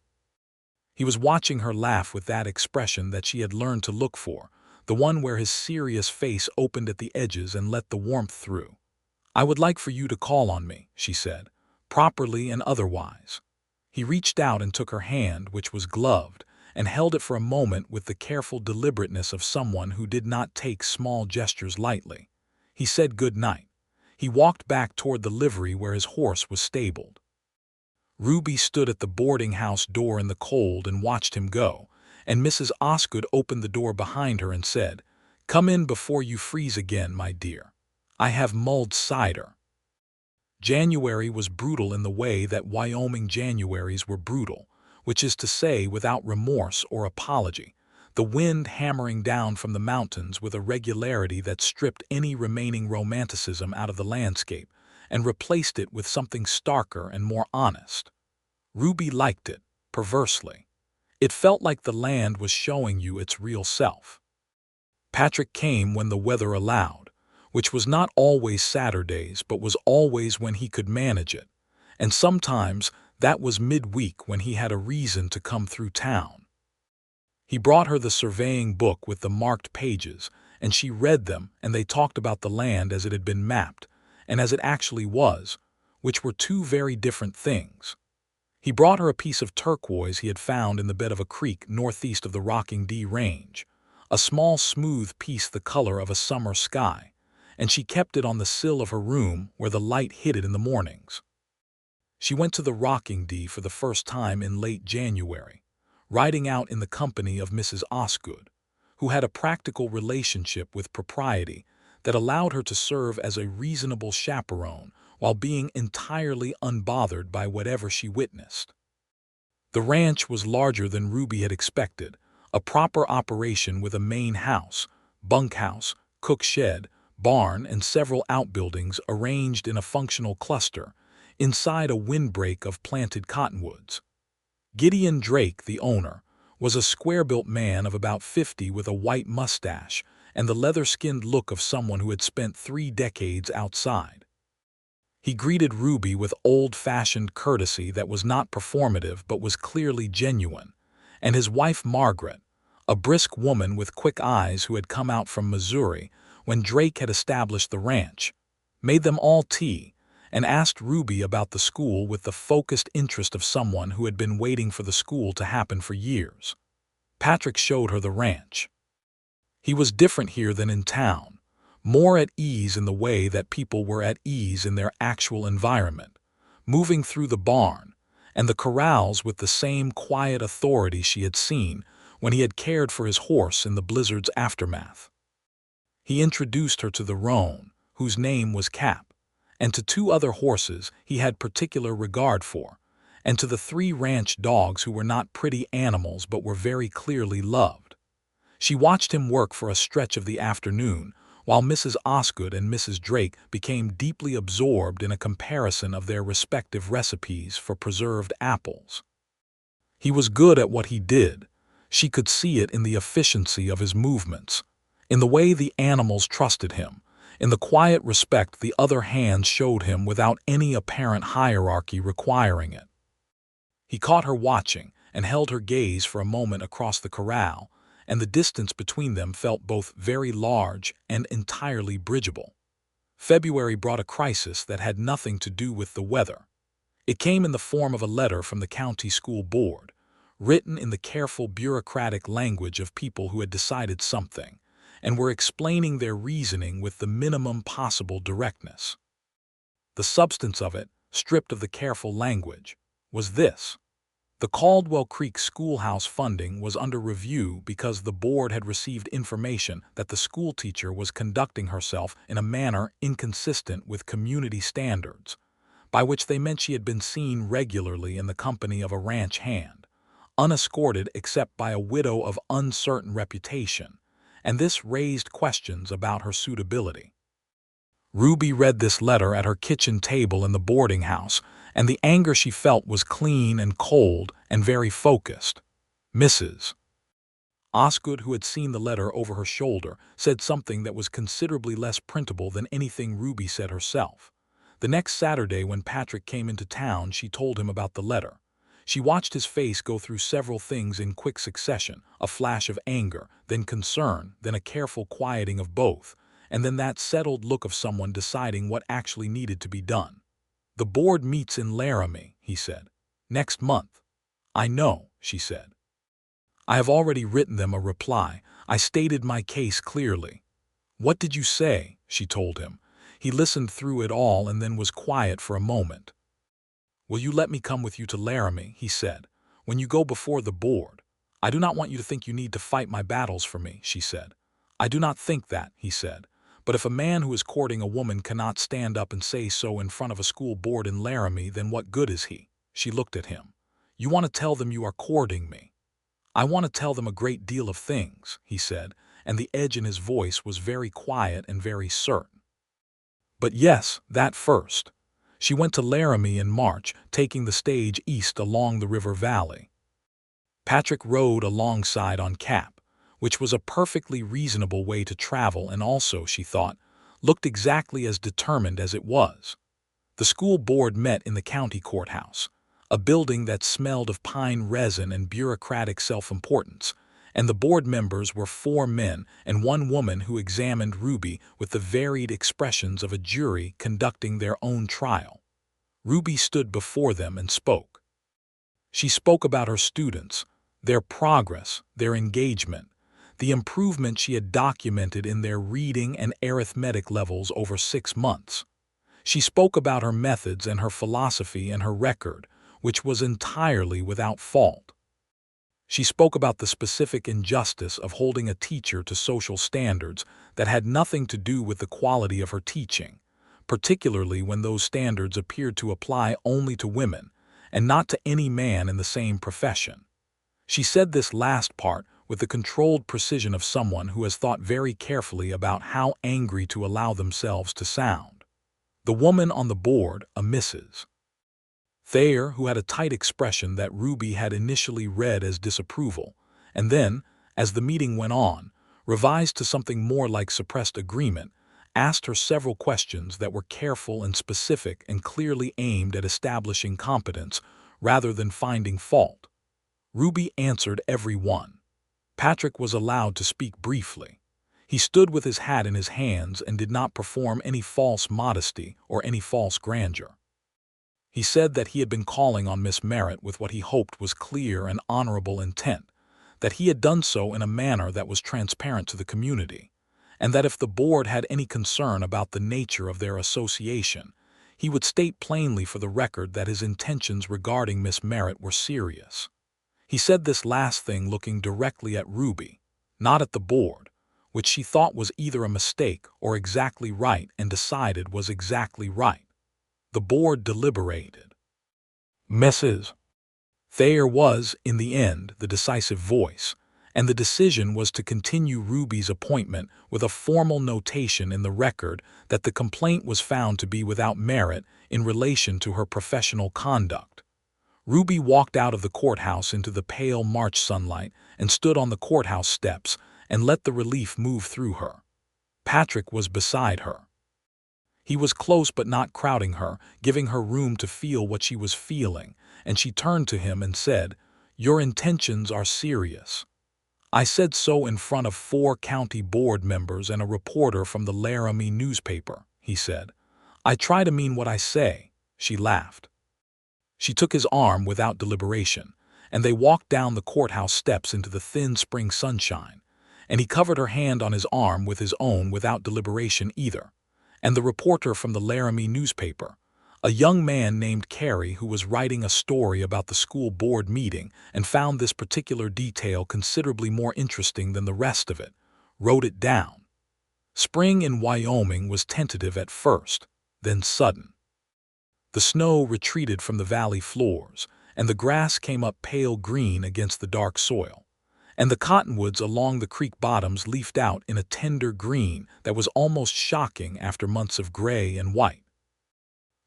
He was watching her laugh with that expression that she had learned to look for, the one where his serious face opened at the edges and let the warmth through. "I would like for you to call on me," she said, "properly and otherwise." He reached out and took her hand, which was gloved, and held it for a moment with the careful deliberateness of someone who did not take small gestures lightly. He said good night. He walked back toward the livery where his horse was stabled. Ruby stood at the boarding house door in the cold and watched him go, and Mrs. Osgood opened the door behind her and said, "Come in before you freeze again, my dear. I have mulled cider." January was brutal in the way that Wyoming Januaries were brutal, which is to say without remorse or apology, the wind hammering down from the mountains with a regularity that stripped any remaining romanticism out of the landscape and replaced it with something starker and more honest. Ruby liked it, perversely. It felt like the land was showing you its real self. Patrick came when the weather allowed, which was not always Saturdays but was always when he could manage it, and sometimes that was midweek when he had a reason to come through town. He brought her the surveying book with the marked pages, and she read them, and they talked about the land as it had been mapped, and as it actually was, which were 2 very different things. He brought her a piece of turquoise he had found in the bed of a creek northeast of the Rocking D Range, a small smooth piece the color of a summer sky, and she kept it on the sill of her room where the light hit it in the mornings. She went to the Rocking D for the first time in late January, riding out in the company of Mrs. Osgood, who had a practical relationship with propriety that allowed her to serve as a reasonable chaperone while being entirely unbothered by whatever she witnessed. The ranch was larger than Ruby had expected, a proper operation with a main house, bunkhouse, cook shed, barn, and several outbuildings arranged in a functional cluster inside a windbreak of planted cottonwoods. Gideon Drake, the owner, was a square-built man of about 50 with a white mustache and the leather-skinned look of someone who had spent 3 decades outside. He greeted Ruby with old-fashioned courtesy that was not performative but was clearly genuine, and his wife Margaret, a brisk woman with quick eyes who had come out from Missouri when Drake had established the ranch, made them all tea and asked Ruby about the school with the focused interest of someone who had been waiting for the school to happen for years. Patrick showed her the ranch. He was different here than in town, more at ease in the way that people were at ease in their actual environment, moving through the barn and the corrals with the same quiet authority she had seen when he had cared for his horse in the blizzard's aftermath. He introduced her to the roan, whose name was Cap, and to 2 other horses he had particular regard for, and to the 3 ranch dogs who were not pretty animals but were very clearly loved. She watched him work for a stretch of the afternoon, while Mrs. Osgood and Mrs. Drake became deeply absorbed in a comparison of their respective recipes for preserved apples. He was good at what he did. She could see it in the efficiency of his movements, in the way the animals trusted him, in the quiet respect the other hands showed him without any apparent hierarchy requiring it. He caught her watching and held her gaze for a moment across the corral, and the distance between them felt both very large and entirely bridgeable. February brought a crisis that had nothing to do with the weather. It came in the form of a letter from the county school board, written in the careful bureaucratic language of people who had decided something, and were explaining their reasoning with the minimum possible directness. The substance of it, stripped of the careful language, was this: the Caldwell Creek schoolhouse funding was under review because the board had received information that the schoolteacher was conducting herself in a manner inconsistent with community standards, by which they meant she had been seen regularly in the company of a ranch hand, unescorted except by a widow of uncertain reputation, and this raised questions about her suitability. Ruby read this letter at her kitchen table in the boarding house, and the anger she felt was clean and cold and very focused. Mrs. Osgood, who had seen the letter over her shoulder, said something that was considerably less printable than anything Ruby said herself. The next Saturday when Patrick came into town, she told him about the letter. She watched his face go through several things in quick succession, a flash of anger, then concern, then a careful quieting of both, and then that settled look of someone deciding what actually needed to be done. "The board meets in Laramie," he said, "next month." "I know," she said. "I have already written them a reply. I stated my case clearly." "What did you say?" she told him. He listened through it all and then was quiet for a moment. "Will you let me come with you to Laramie?" he said. "When you go before the board." "I do not want you to think you need to fight my battles for me," she said. "I do not think that," he said. "But if a man who is courting a woman cannot stand up and say so in front of a school board in Laramie, then what good is he?" She looked at him. "You want to tell them you are courting me." "I want to tell them a great deal of things," he said, and the edge in his voice was very quiet and very certain. "But yes, that first." She went to Laramie in March, taking the stage east along the river valley. Patrick rode alongside on Cap, which was a perfectly reasonable way to travel and also, she thought, looked exactly as determined as it was. The school board met in the county courthouse, a building that smelled of pine resin and bureaucratic self-importance, and the board members were 4 men and 1 woman who examined Ruby with the varied expressions of a jury conducting their own trial. Ruby stood before them and spoke. She spoke about her students, their progress, their engagement, the improvement she had documented in their reading and arithmetic levels over 6 months. She spoke about her methods and her philosophy and her record, which was entirely without fault. She spoke about the specific injustice of holding a teacher to social standards that had nothing to do with the quality of her teaching, particularly when those standards appeared to apply only to women and not to any man in the same profession. She said this last part with the controlled precision of someone who has thought very carefully about how angry to allow themselves to sound. The woman on the board, a Mrs. Thayer, who had a tight expression that Ruby had initially read as disapproval, and then, as the meeting went on, revised to something more like suppressed agreement, asked her several questions that were careful and specific and clearly aimed at establishing competence rather than finding fault. Ruby answered every one. Patrick was allowed to speak briefly. He stood with his hat in his hands and did not perform any false modesty or any false grandeur. He said that he had been calling on Miss Merritt with what he hoped was clear and honorable intent, that he had done so in a manner that was transparent to the community, and that if the board had any concern about the nature of their association, he would state plainly for the record that his intentions regarding Miss Merritt were serious. He said this last thing looking directly at Ruby, not at the board, which she thought was either a mistake or exactly right and decided was exactly right. The board deliberated. Mrs. Thayer was, in the end, the decisive voice, and the decision was to continue Ruby's appointment with a formal notation in the record that the complaint was found to be without merit in relation to her professional conduct. Ruby walked out of the courthouse into the pale March sunlight and stood on the courthouse steps and let the relief move through her. Patrick was beside her. He was close but not crowding her, giving her room to feel what she was feeling, and she turned to him and said, "Your intentions are serious." "I said so in front of 4 county board members and a reporter from the Laramie newspaper," he said. "I try to mean what I say," she laughed. She took his arm without deliberation, and they walked down the courthouse steps into the thin spring sunshine, and he covered her hand on his arm with his own without deliberation either. And the reporter from the Laramie newspaper, a young man named Carey who was writing a story about the school board meeting and found this particular detail considerably more interesting than the rest of it, wrote it down. Spring in Wyoming was tentative at first, then sudden. The snow retreated from the valley floors, and the grass came up pale green against the dark soil, and the cottonwoods along the creek bottoms leafed out in a tender green that was almost shocking after months of gray and white.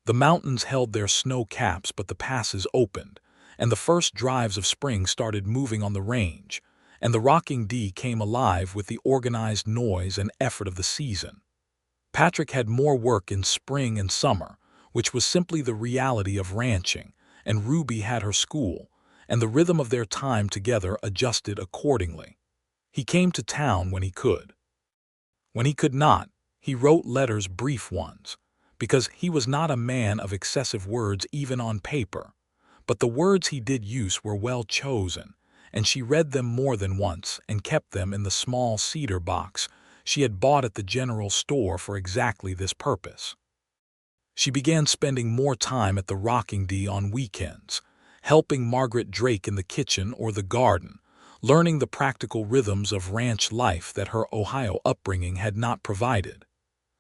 The mountains held their snow caps, but the passes opened, and the first drives of spring started moving on the range, and the rocking D came alive with the organized noise and effort of the season. Patrick had more work in spring and summer, which was simply the reality of ranching, and Ruby had her school, and the rhythm of their time together adjusted accordingly. He came to town when he could. When he could not, he wrote letters, brief ones, because he was not a man of excessive words even on paper, but the words he did use were well chosen, and she read them more than once and kept them in the small cedar box she had bought at the general store for exactly this purpose. She began spending more time at the Rocking D on weekends, helping Margaret Drake in the kitchen or the garden, learning the practical rhythms of ranch life that her Ohio upbringing had not provided.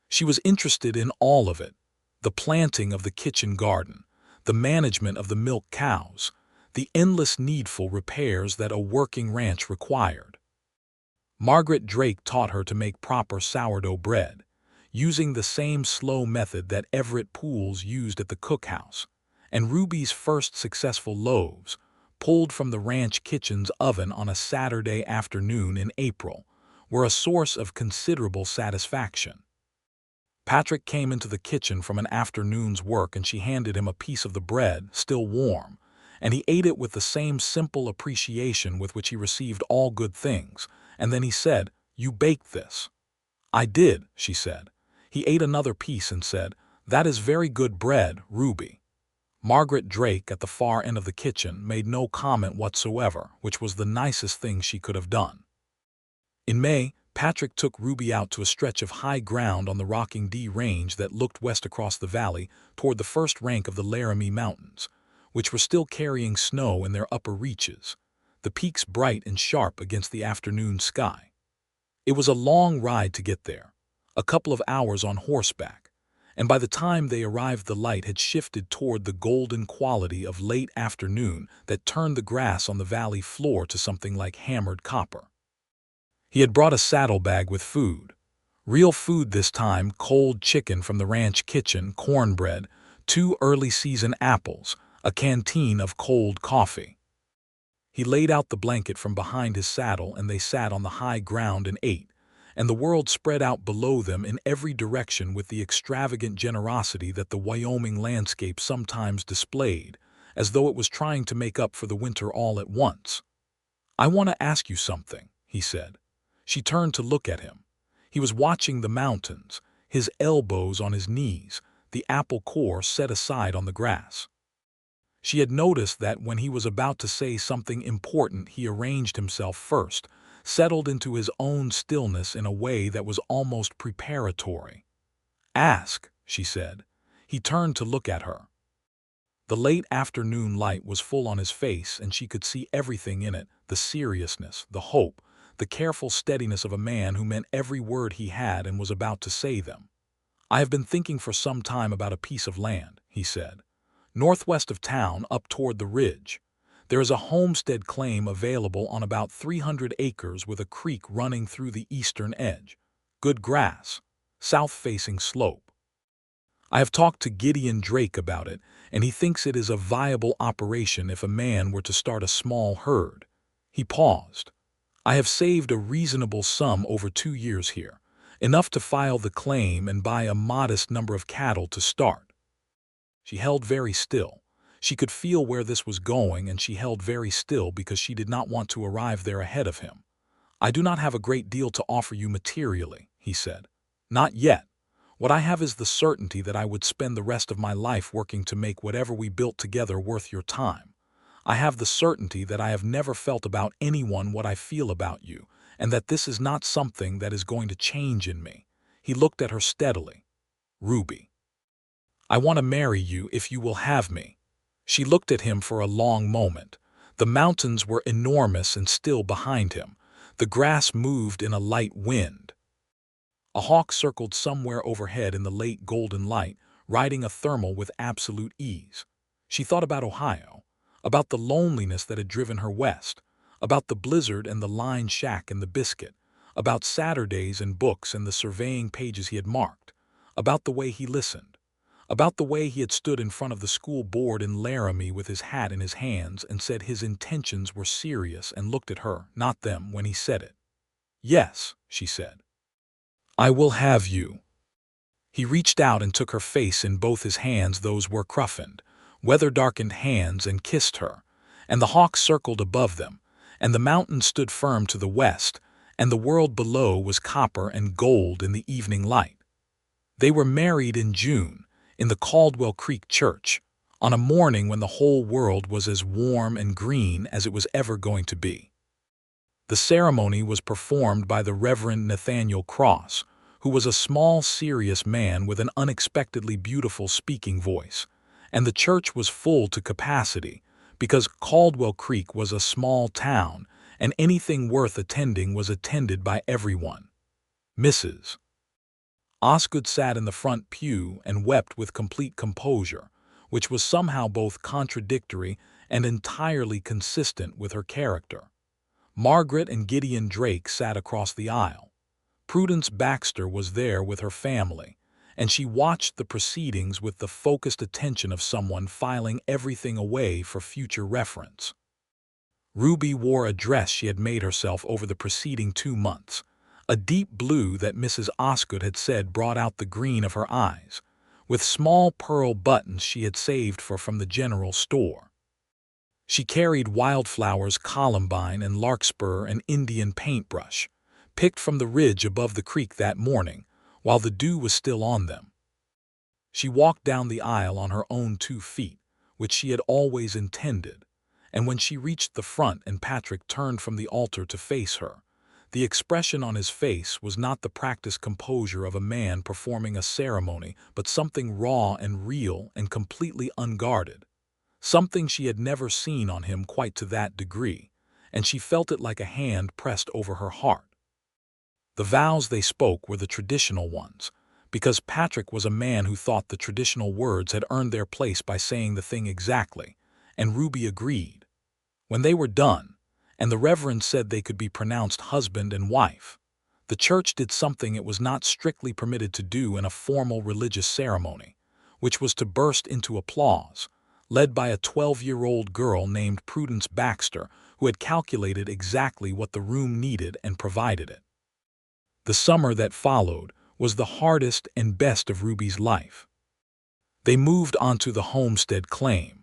She was interested in all of it: the planting of the kitchen garden, the management of the milk cows, the endless needful repairs that a working ranch required. Margaret Drake taught her to make proper sourdough bread, using the same slow method that Everett Pools used at the cookhouse, and Ruby's first successful loaves, pulled from the ranch kitchen's oven on a Saturday afternoon in April, were a source of considerable satisfaction. Patrick came into the kitchen from an afternoon's work and she handed him a piece of the bread, still warm, and he ate it with the same simple appreciation with which he received all good things, and then he said, "You baked this." "I did," she said. He ate another piece and said, "That is very good bread, Ruby." Margaret Drake, at the far end of the kitchen, made no comment whatsoever, which was the nicest thing she could have done. In May, Patrick took Ruby out to a stretch of high ground on the Rocking D range that looked west across the valley toward the first rank of the Laramie Mountains, which were still carrying snow in their upper reaches, the peaks bright and sharp against the afternoon sky. It was a long ride to get there, a couple of hours on horseback, and by the time they arrived the light had shifted toward the golden quality of late afternoon that turned the grass on the valley floor to something like hammered copper. He had brought a saddlebag with food. Real food this time: cold chicken from the ranch kitchen, cornbread, 2 early-season apples, a canteen of cold coffee. He laid out the blanket from behind his saddle and they sat on the high ground and ate, and the world spread out below them in every direction with the extravagant generosity that the Wyoming landscape sometimes displayed, as though it was trying to make up for the winter all at once. "I want to ask you something," he said. She turned to look at him. He was watching the mountains, his elbows on his knees, the apple core set aside on the grass. She had noticed that when he was about to say something important he arranged himself first, settled into his own stillness in a way that was almost preparatory. "Ask," she said. He turned to look at her. The late afternoon light was full on his face, and she could see everything in it, the seriousness, the hope, the careful steadiness of a man who meant every word he had and was about to say them. "I have been thinking for some time about a piece of land," he said. "Northwest of town, up toward the ridge. There is a homestead claim available on about 300 acres with a creek running through the eastern edge. Good grass, south-facing slope. I have talked to Gideon Drake about it, and he thinks it is a viable operation if a man were to start a small herd." He paused. "I have saved a reasonable sum over 2 years here, enough to file the claim and buy a modest number of cattle to start." She held very still. She could feel where this was going, and she held very still because she did not want to arrive there ahead of him. "I do not have a great deal to offer you materially," he said. "Not yet. What I have is the certainty that I would spend the rest of my life working to make whatever we built together worth your time. I have the certainty that I have never felt about anyone what I feel about you, and that this is not something that is going to change in me." He looked at her steadily. "Ruby, I want to marry you if you will have me." She looked at him for a long moment. The mountains were enormous and still behind him. The grass moved in a light wind. A hawk circled somewhere overhead in the late golden light, riding a thermal with absolute ease. She thought about Ohio, about the loneliness that had driven her west, about the blizzard and the lined shack and the Biscuit, about Saturdays and books and the surveying pages he had marked, about the way he listened, about the way he had stood in front of the school board in Laramie with his hat in his hands and said his intentions were serious and looked at her, not them, when he said it. "Yes," she said. "I will have you." He reached out and took her face in both his hands. Those were roughened, weather-darkened hands, and kissed her, and the hawk circled above them, and the mountains stood firm to the west, and the world below was copper and gold in the evening light. They were married in June, in the Caldwell Creek Church, on a morning when the whole world was as warm and green as it was ever going to be. The ceremony was performed by the Reverend Nathaniel Cross, who was a small, serious man with an unexpectedly beautiful speaking voice, and the church was full to capacity because Caldwell Creek was a small town and anything worth attending was attended by everyone. Mrs. Osgood sat in the front pew and wept with complete composure, which was somehow both contradictory and entirely consistent with her character. Margaret and Gideon Drake sat across the aisle. Prudence Baxter was there with her family, and she watched the proceedings with the focused attention of someone filing everything away for future reference. Ruby wore a dress she had made herself over the preceding 2 months, a deep blue that Mrs. Osgood had said brought out the green of her eyes, with small pearl buttons she had saved from the general store. She carried wildflowers, columbine and larkspur and Indian paintbrush, picked from the ridge above the creek that morning, while the dew was still on them. She walked down the aisle on her own 2 feet, which she had always intended, and when she reached the front and Patrick turned from the altar to face her, the expression on his face was not the practiced composure of a man performing a ceremony, but something raw and real and completely unguarded, something she had never seen on him quite to that degree, and she felt it like a hand pressed over her heart. The vows they spoke were the traditional ones, because Patrick was a man who thought the traditional words had earned their place by saying the thing exactly, and Ruby agreed. When they were done, and the Reverend said they could be pronounced husband and wife, the church did something it was not strictly permitted to do in a formal religious ceremony, which was to burst into applause, led by a 12-year-old girl named Prudence Baxter, who had calculated exactly what the room needed and provided it. The summer that followed was the hardest and best of Ruby's life. They moved onto the homestead claim,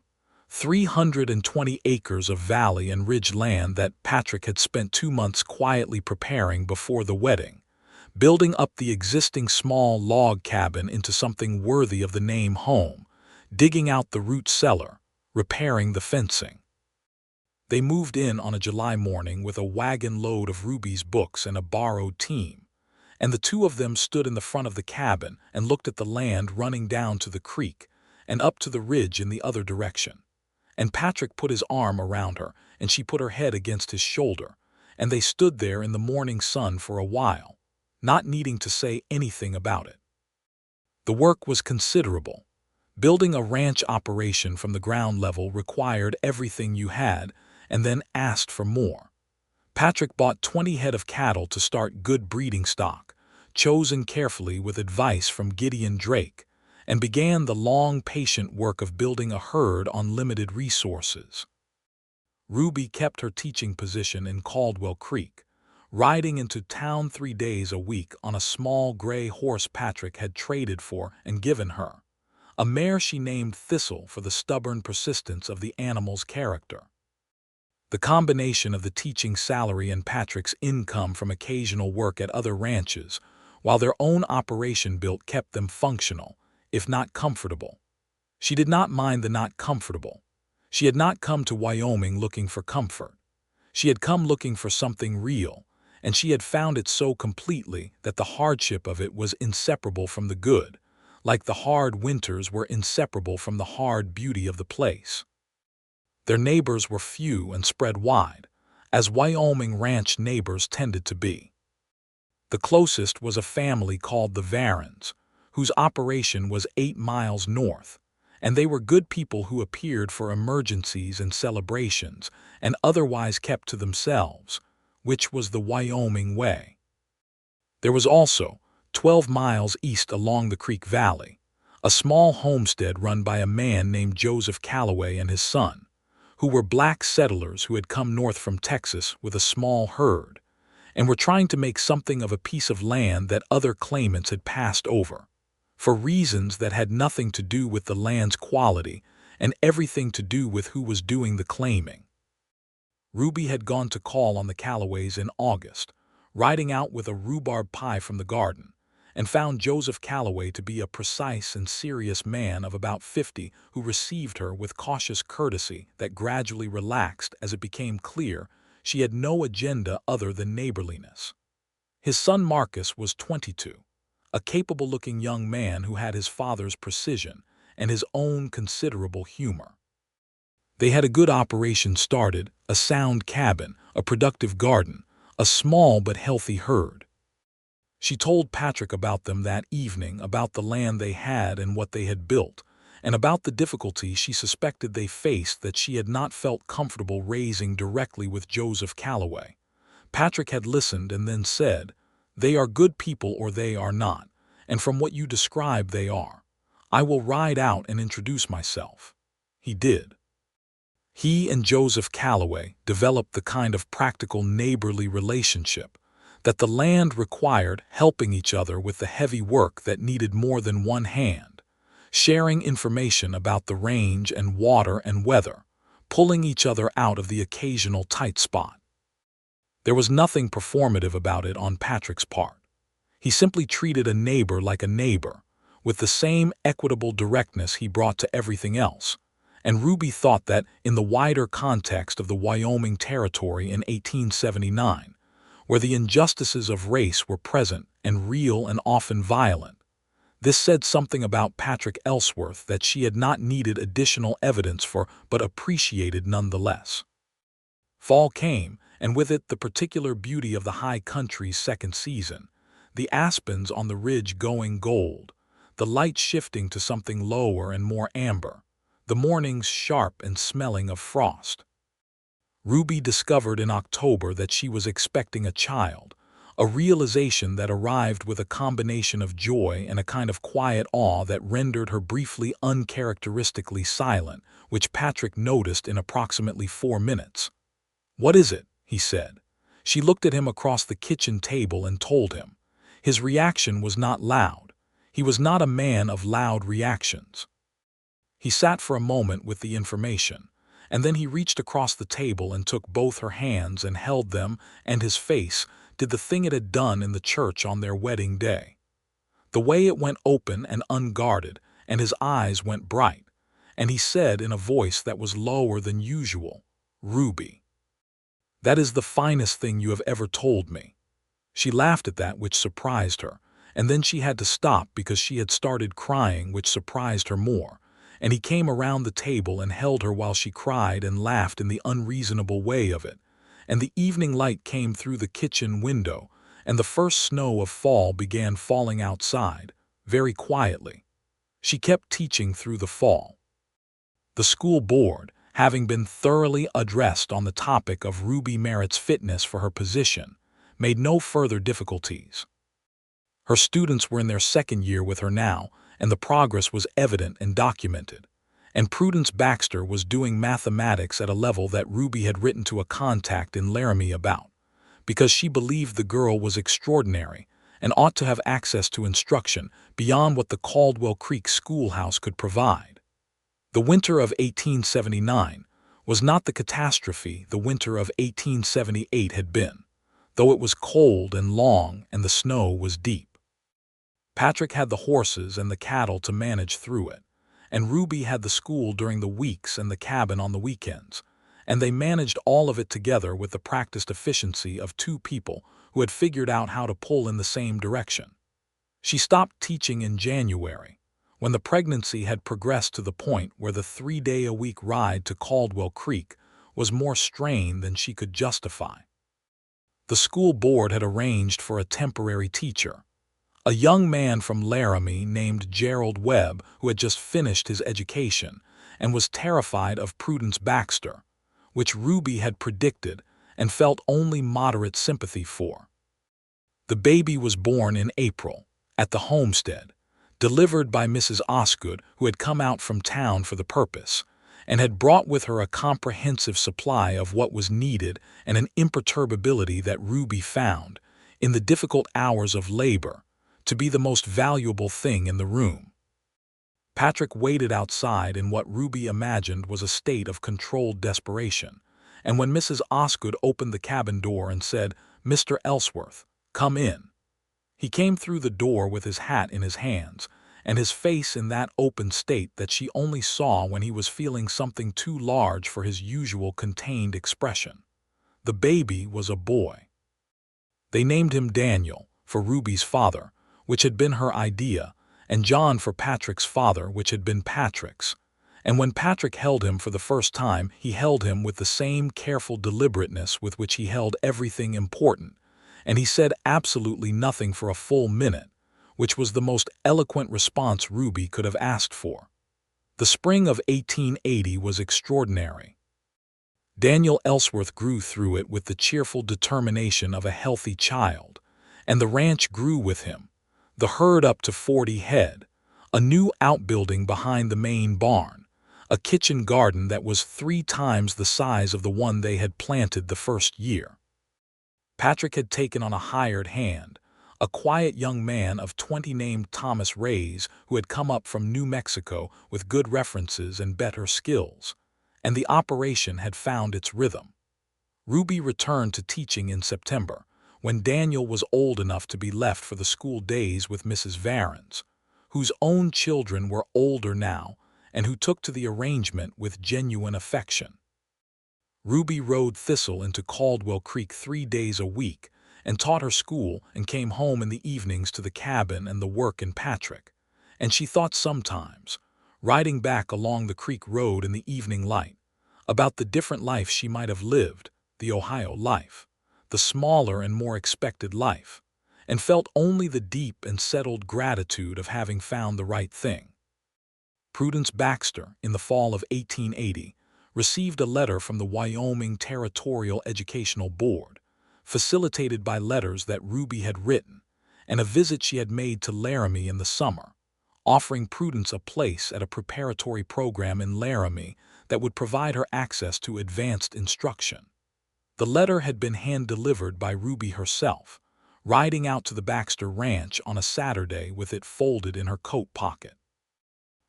320 acres of valley and ridge land that Patrick had spent 2 months quietly preparing before the wedding, building up the existing small log cabin into something worthy of the name home, digging out the root cellar, repairing the fencing. They moved in on a July morning with a wagon load of Ruby's books and a borrowed team, and the two of them stood in the front of the cabin and looked at the land running down to the creek and up to the ridge in the other direction. And Patrick put his arm around her, and she put her head against his shoulder, and they stood there in the morning sun for a while, not needing to say anything about it. The work was considerable. Building a ranch operation from the ground level required everything you had and then asked for more. Patrick bought 20 head of cattle to start good breeding stock, chosen carefully with advice from Gideon Drake, and began the long, patient work of building a herd on limited resources. Ruby kept her teaching position in Caldwell Creek, riding into town 3 days a week on a small gray horse Patrick had traded for and given her, a mare she named Thistle for the stubborn persistence of the animal's character. The combination of the teaching salary and Patrick's income from occasional work at other ranches, while their own operation built, kept them functional, if not comfortable. She did not mind the not comfortable. She had not come to Wyoming looking for comfort. She had come looking for something real, and she had found it so completely that the hardship of it was inseparable from the good, like the hard winters were inseparable from the hard beauty of the place. Their neighbors were few and spread wide, as Wyoming ranch neighbors tended to be. The closest was a family called the Varens, whose operation was 8 miles north, and they were good people who appeared for emergencies and celebrations and otherwise kept to themselves, which was the Wyoming way. There was also, 12 miles east along the Creek Valley, a small homestead run by a man named Joseph Calloway and his son, who were black settlers who had come north from Texas with a small herd and were trying to make something of a piece of land that other claimants had passed over, for reasons that had nothing to do with the land's quality and everything to do with who was doing the claiming. Ruby had gone to call on the Callaways in August, riding out with a rhubarb pie from the garden, and found Joseph Calloway to be a precise and serious man of about 50 who received her with cautious courtesy that gradually relaxed as it became clear she had no agenda other than neighborliness. His son Marcus was 22, a capable-looking young man who had his father's precision and his own considerable humor. They had a good operation started, a sound cabin, a productive garden, a small but healthy herd. She told Patrick about them that evening, about the land they had and what they had built, and about the difficulty she suspected they faced that she had not felt comfortable raising directly with Joseph Calloway. Patrick had listened and then said, "They are good people or they are not, and from what you describe they are. I will ride out and introduce myself." He did. He and Joseph Calloway developed the kind of practical neighborly relationship that the land required, helping each other with the heavy work that needed more than one hand, sharing information about the range and water and weather, pulling each other out of the occasional tight spot. There was nothing performative about it on Patrick's part. He simply treated a neighbor like a neighbor, with the same equitable directness he brought to everything else, and Ruby thought that, in the wider context of the Wyoming Territory in 1879, where the injustices of race were present and real and often violent, this said something about Patrick Ellsworth that she had not needed additional evidence for but appreciated nonetheless. Fall came, and with it the particular beauty of the high country's second season, the aspens on the ridge going gold, the light shifting to something lower and more amber, the mornings sharp and smelling of frost. Ruby discovered in October that she was expecting a child, a realization that arrived with a combination of joy and a kind of quiet awe that rendered her briefly uncharacteristically silent, which Patrick noticed in approximately 4 minutes. "What is it?" he said. She looked at him across the kitchen table and told him. His reaction was not loud. He was not a man of loud reactions. He sat for a moment with the information, and then he reached across the table and took both her hands and held them, and his face did the thing it had done in the church on their wedding day. The way it went open and unguarded, and his eyes went bright, and he said in a voice that was lower than usual, "Ruby." That is the finest thing you have ever told me." She laughed at that, which surprised her, and then she had to stop because she had started crying, which surprised her more, and he came around the table and held her while she cried and laughed in the unreasonable way of it, and the evening light came through the kitchen window, and the first snow of fall began falling outside, very quietly. She kept teaching through the fall. The school board, having been thoroughly addressed on the topic of Ruby Merritt's fitness for her position, made no further difficulties. Her students were in their second year with her now, and the progress was evident and documented. And Prudence Baxter was doing mathematics at a level that Ruby had written to a contact in Laramie about, because she believed the girl was extraordinary and ought to have access to instruction beyond what the Caldwell Creek schoolhouse could provide. The winter of 1879 was not the catastrophe the winter of 1878 had been, though it was cold and long and the snow was deep. Patrick had the horses and the cattle to manage through it, and Ruby had the school during the weeks and the cabin on the weekends, and they managed all of it together with the practiced efficiency of two people who had figured out how to pull in the same direction. She stopped teaching in January, when the pregnancy had progressed to the point where the 3-day-a-week ride to Caldwell Creek was more strain than she could justify. The school board had arranged for a temporary teacher, a young man from Laramie named Gerald Webb, who had just finished his education and was terrified of Prudence Baxter, which Ruby had predicted and felt only moderate sympathy for. The baby was born in April, at the homestead, delivered by Mrs. Osgood, who had come out from town for the purpose, and had brought with her a comprehensive supply of what was needed and an imperturbability that Ruby found, in the difficult hours of labor, to be the most valuable thing in the room. Patrick waited outside in what Ruby imagined was a state of controlled desperation, and when Mrs. Osgood opened the cabin door and said, "Mr. Ellsworth, come in," he came through the door with his hat in his hands, and his face in that open state that she only saw when he was feeling something too large for his usual contained expression. The baby was a boy. They named him Daniel, for Ruby's father, which had been her idea, and John for Patrick's father, which had been Patrick's. And when Patrick held him for the first time, he held him with the same careful deliberateness with which he held everything important, and he said absolutely nothing for a full minute, which was the most eloquent response Ruby could have asked for. The spring of 1880 was extraordinary. Daniel Ellsworth grew through it with the cheerful determination of a healthy child, and the ranch grew with him, the herd up to 40 head, a new outbuilding behind the main barn, a kitchen garden that was 3 times the size of the one they had planted the first year. Patrick had taken on a hired hand, a quiet young man of 20 named Thomas Reyes, who had come up from New Mexico with good references and better skills, and the operation had found its rhythm. Ruby returned to teaching in September, when Daniel was old enough to be left for the school days with Mrs. Varens, whose own children were older now and who took to the arrangement with genuine affection. Ruby rode Thistle into Caldwell Creek 3 days a week and taught her school and came home in the evenings to the cabin and the work in Patrick, and she thought sometimes, riding back along the creek road in the evening light, about the different life she might have lived, the Ohio life, the smaller and more expected life, and felt only the deep and settled gratitude of having found the right thing. Prudence Baxter, in the fall of 1880, received a letter from the Wyoming Territorial Educational Board, facilitated by letters that Ruby had written, and a visit she had made to Laramie in the summer, offering Prudence a place at a preparatory program in Laramie that would provide her access to advanced instruction. The letter had been hand-delivered by Ruby herself, riding out to the Baxter Ranch on a Saturday with it folded in her coat pocket.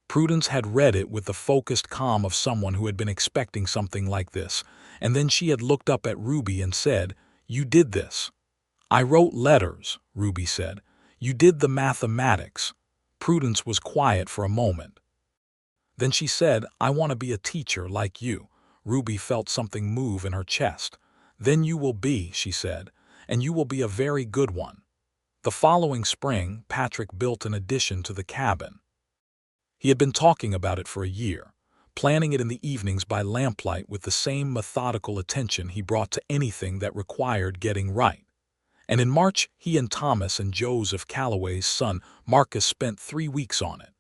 Prudence had read it with the focused calm of someone who had been expecting something like this, and then she had looked up at Ruby and said, "You did this." "I wrote letters," Ruby said. "You did the mathematics." Prudence was quiet for a moment. Then she said, "I want to be a teacher like you." Ruby felt something move in her chest, "Then you will be," she said, "and you will be a very good one." The following spring, Patrick built an addition to the cabin. He had been talking about it for a year, planning it in the evenings by lamplight with the same methodical attention he brought to anything that required getting right. And in March, he and Thomas and Joseph Calloway's son, Marcus, spent 3 weeks on it,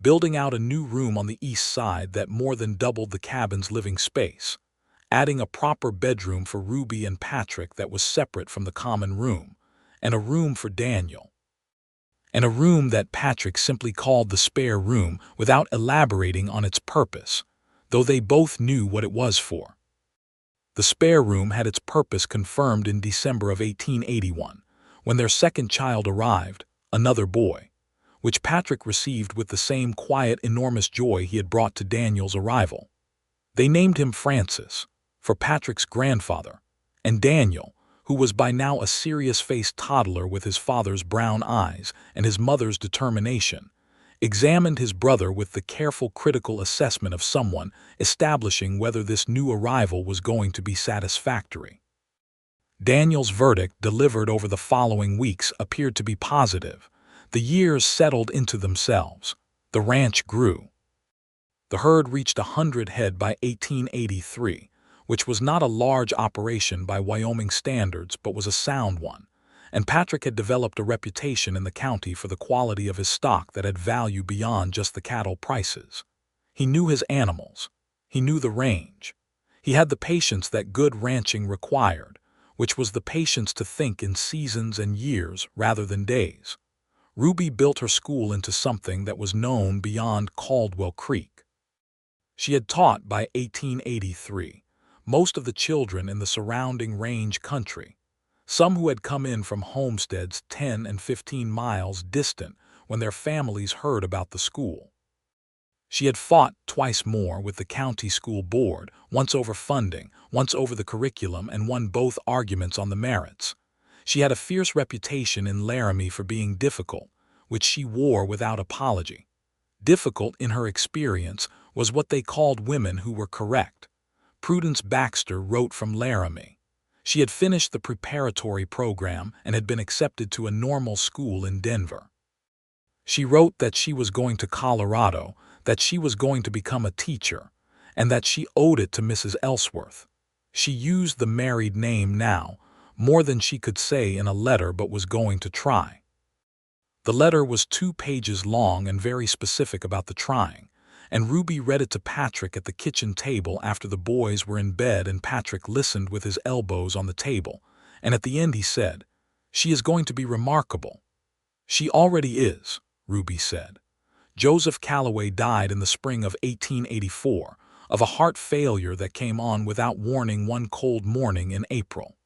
building out a new room on the east side that more than doubled the cabin's living space, adding a proper bedroom for Ruby and Patrick that was separate from the common room, and a room for Daniel. And a room that Patrick simply called the spare room without elaborating on its purpose, though they both knew what it was for. The spare room had its purpose confirmed in December of 1881, when their second child arrived, another boy, which Patrick received with the same quiet, enormous joy he had brought to Daniel's arrival. They named him Francis, for Patrick's grandfather, and Daniel, who was by now a serious-faced toddler with his father's brown eyes and his mother's determination, examined his brother with the careful, critical assessment of someone establishing whether this new arrival was going to be satisfactory. Daniel's verdict, delivered over the following weeks, appeared to be positive. The years settled into themselves. The ranch grew. The herd reached 100 head by 1883, which was not a large operation by Wyoming standards but was a sound one, and Patrick had developed a reputation in the county for the quality of his stock that had value beyond just the cattle prices. He knew his animals. He knew the range. He had the patience that good ranching required, which was the patience to think in seasons and years rather than days. Ruby built her school into something that was known beyond Caldwell Creek. She had taught, by 1883, most of the children in the surrounding range country, some who had come in from homesteads 10 and 15 miles distant when their families heard about the school. She had fought twice more with the county school board, once over funding, once over the curriculum, and won both arguments on the merits. She had a fierce reputation in Laramie for being difficult, which she wore without apology. Difficult, in her experience, was what they called women who were correct. Prudence Baxter wrote from Laramie. She had finished the preparatory program and had been accepted to a normal school in Denver. She wrote that she was going to Colorado, that she was going to become a teacher, and that she owed it to Mrs. Ellsworth. She used the married name now, more than she could say in a letter, but was going to try. The letter was 2 pages long and very specific about the trying, and Ruby read it to Patrick at the kitchen table after the boys were in bed, and Patrick listened with his elbows on the table, and at the end he said, "She is going to be remarkable." "She already is," Ruby said. Joseph Calloway died in the spring of 1884 of a heart failure that came on without warning one cold morning in April.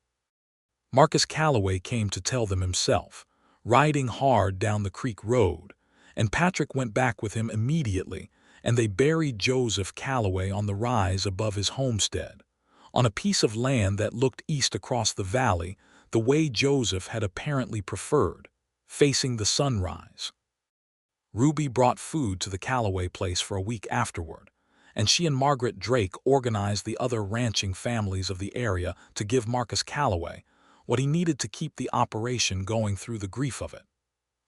Marcus Calloway came to tell them himself, riding hard down the creek road, and Patrick went back with him immediately, and they buried Joseph Calloway on the rise above his homestead, on a piece of land that looked east across the valley the way Joseph had apparently preferred, facing the sunrise. Ruby brought food to the Calloway place for a week afterward, and she and Margaret Drake organized the other ranching families of the area to give Marcus Calloway what he needed to keep the operation going through the grief of it.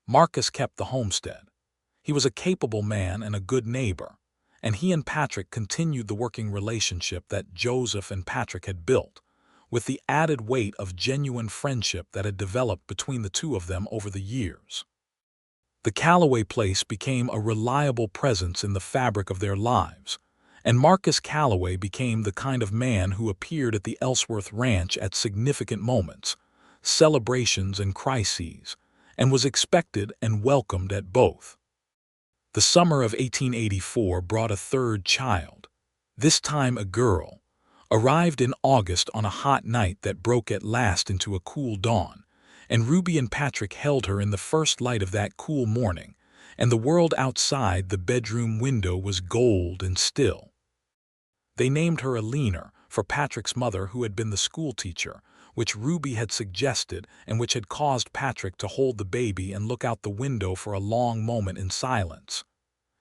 Marcus kept the homestead. He was a capable man and a good neighbor, and he and Patrick continued the working relationship that Joseph and Patrick had built, with the added weight of genuine friendship that had developed between the two of them over the years. The Calloway place became a reliable presence in the fabric of their lives, and Marcus Calloway became the kind of man who appeared at the Ellsworth Ranch at significant moments, celebrations and crises, and was expected and welcomed at both. The summer of 1884 brought a third child, this time a girl, arrived in August on a hot night that broke at last into a cool dawn, and Ruby and Patrick held her in the first light of that cool morning, and the world outside the bedroom window was gold and still. They named her Eleanor, for Patrick's mother, who had been the schoolteacher, which Ruby had suggested and which had caused Patrick to hold the baby and look out the window for a long moment in silence.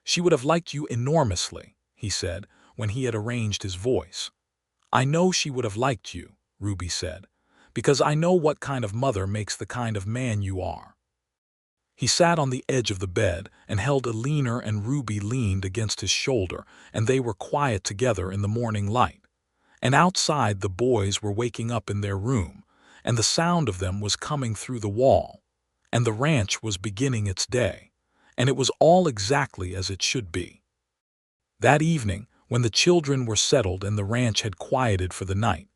"She would have liked you enormously," he said, when he had arranged his voice. "I know she would have liked you. Ruby said, "because I know what kind of mother makes the kind of man you are." He sat on the edge of the bed and held Alina, and Ruby leaned against his shoulder, and they were quiet together in the morning light. And outside the boys were waking up in their room, and the sound of them was coming through the wall, and the ranch was beginning its day, and it was all exactly as it should be. That evening, when the children were settled and the ranch had quieted for the night,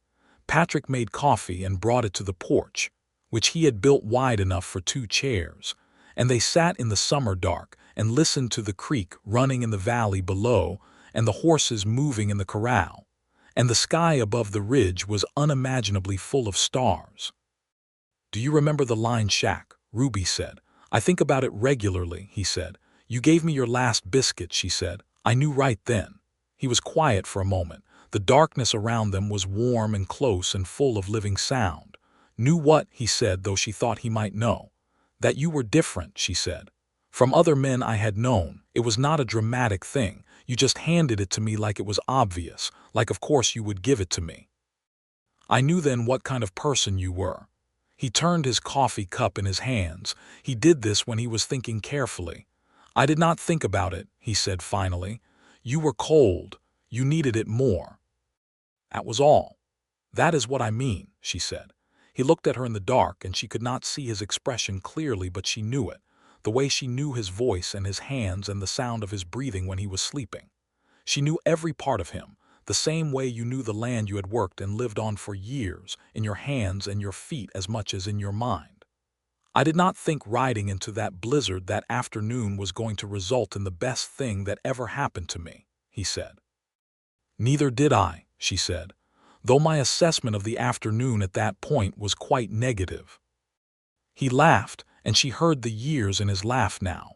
Patrick made coffee and brought it to the porch, which he had built wide enough for 2 chairs, and they sat in the summer dark and listened to the creek running in the valley below and the horses moving in the corral, and the sky above the ridge was unimaginably full of stars. "Do you remember the line shack?" Ruby said. "I think about it regularly," he said. "You gave me your last biscuit," she said. "I knew right then." He was quiet for a moment. The darkness around them was warm and close and full of living sound. "Knew what?" he said, though she thought he might know. "That you were different," she said. "From other men I had known. It was not a dramatic thing. You just handed it to me like it was obvious, like of course you would give it to me. I knew then what kind of person you were." He turned his coffee cup in his hands. He did this when he was thinking carefully. "I did not think about it," he said finally. "You were cold. You needed it more. That was all." "That is what I mean," she said. He looked at her in the dark, and she could not see his expression clearly, but she knew it, the way she knew his voice and his hands and the sound of his breathing when he was sleeping. She knew every part of him, the same way you knew the land you had worked and lived on for years, in your hands and your feet as much as in your mind. "I did not think riding into that blizzard that afternoon was going to result in the best thing that ever happened to me," he said. "Neither did I," she said, "though my assessment of the afternoon at that point was quite negative." He laughed, and she heard the years in his laugh now.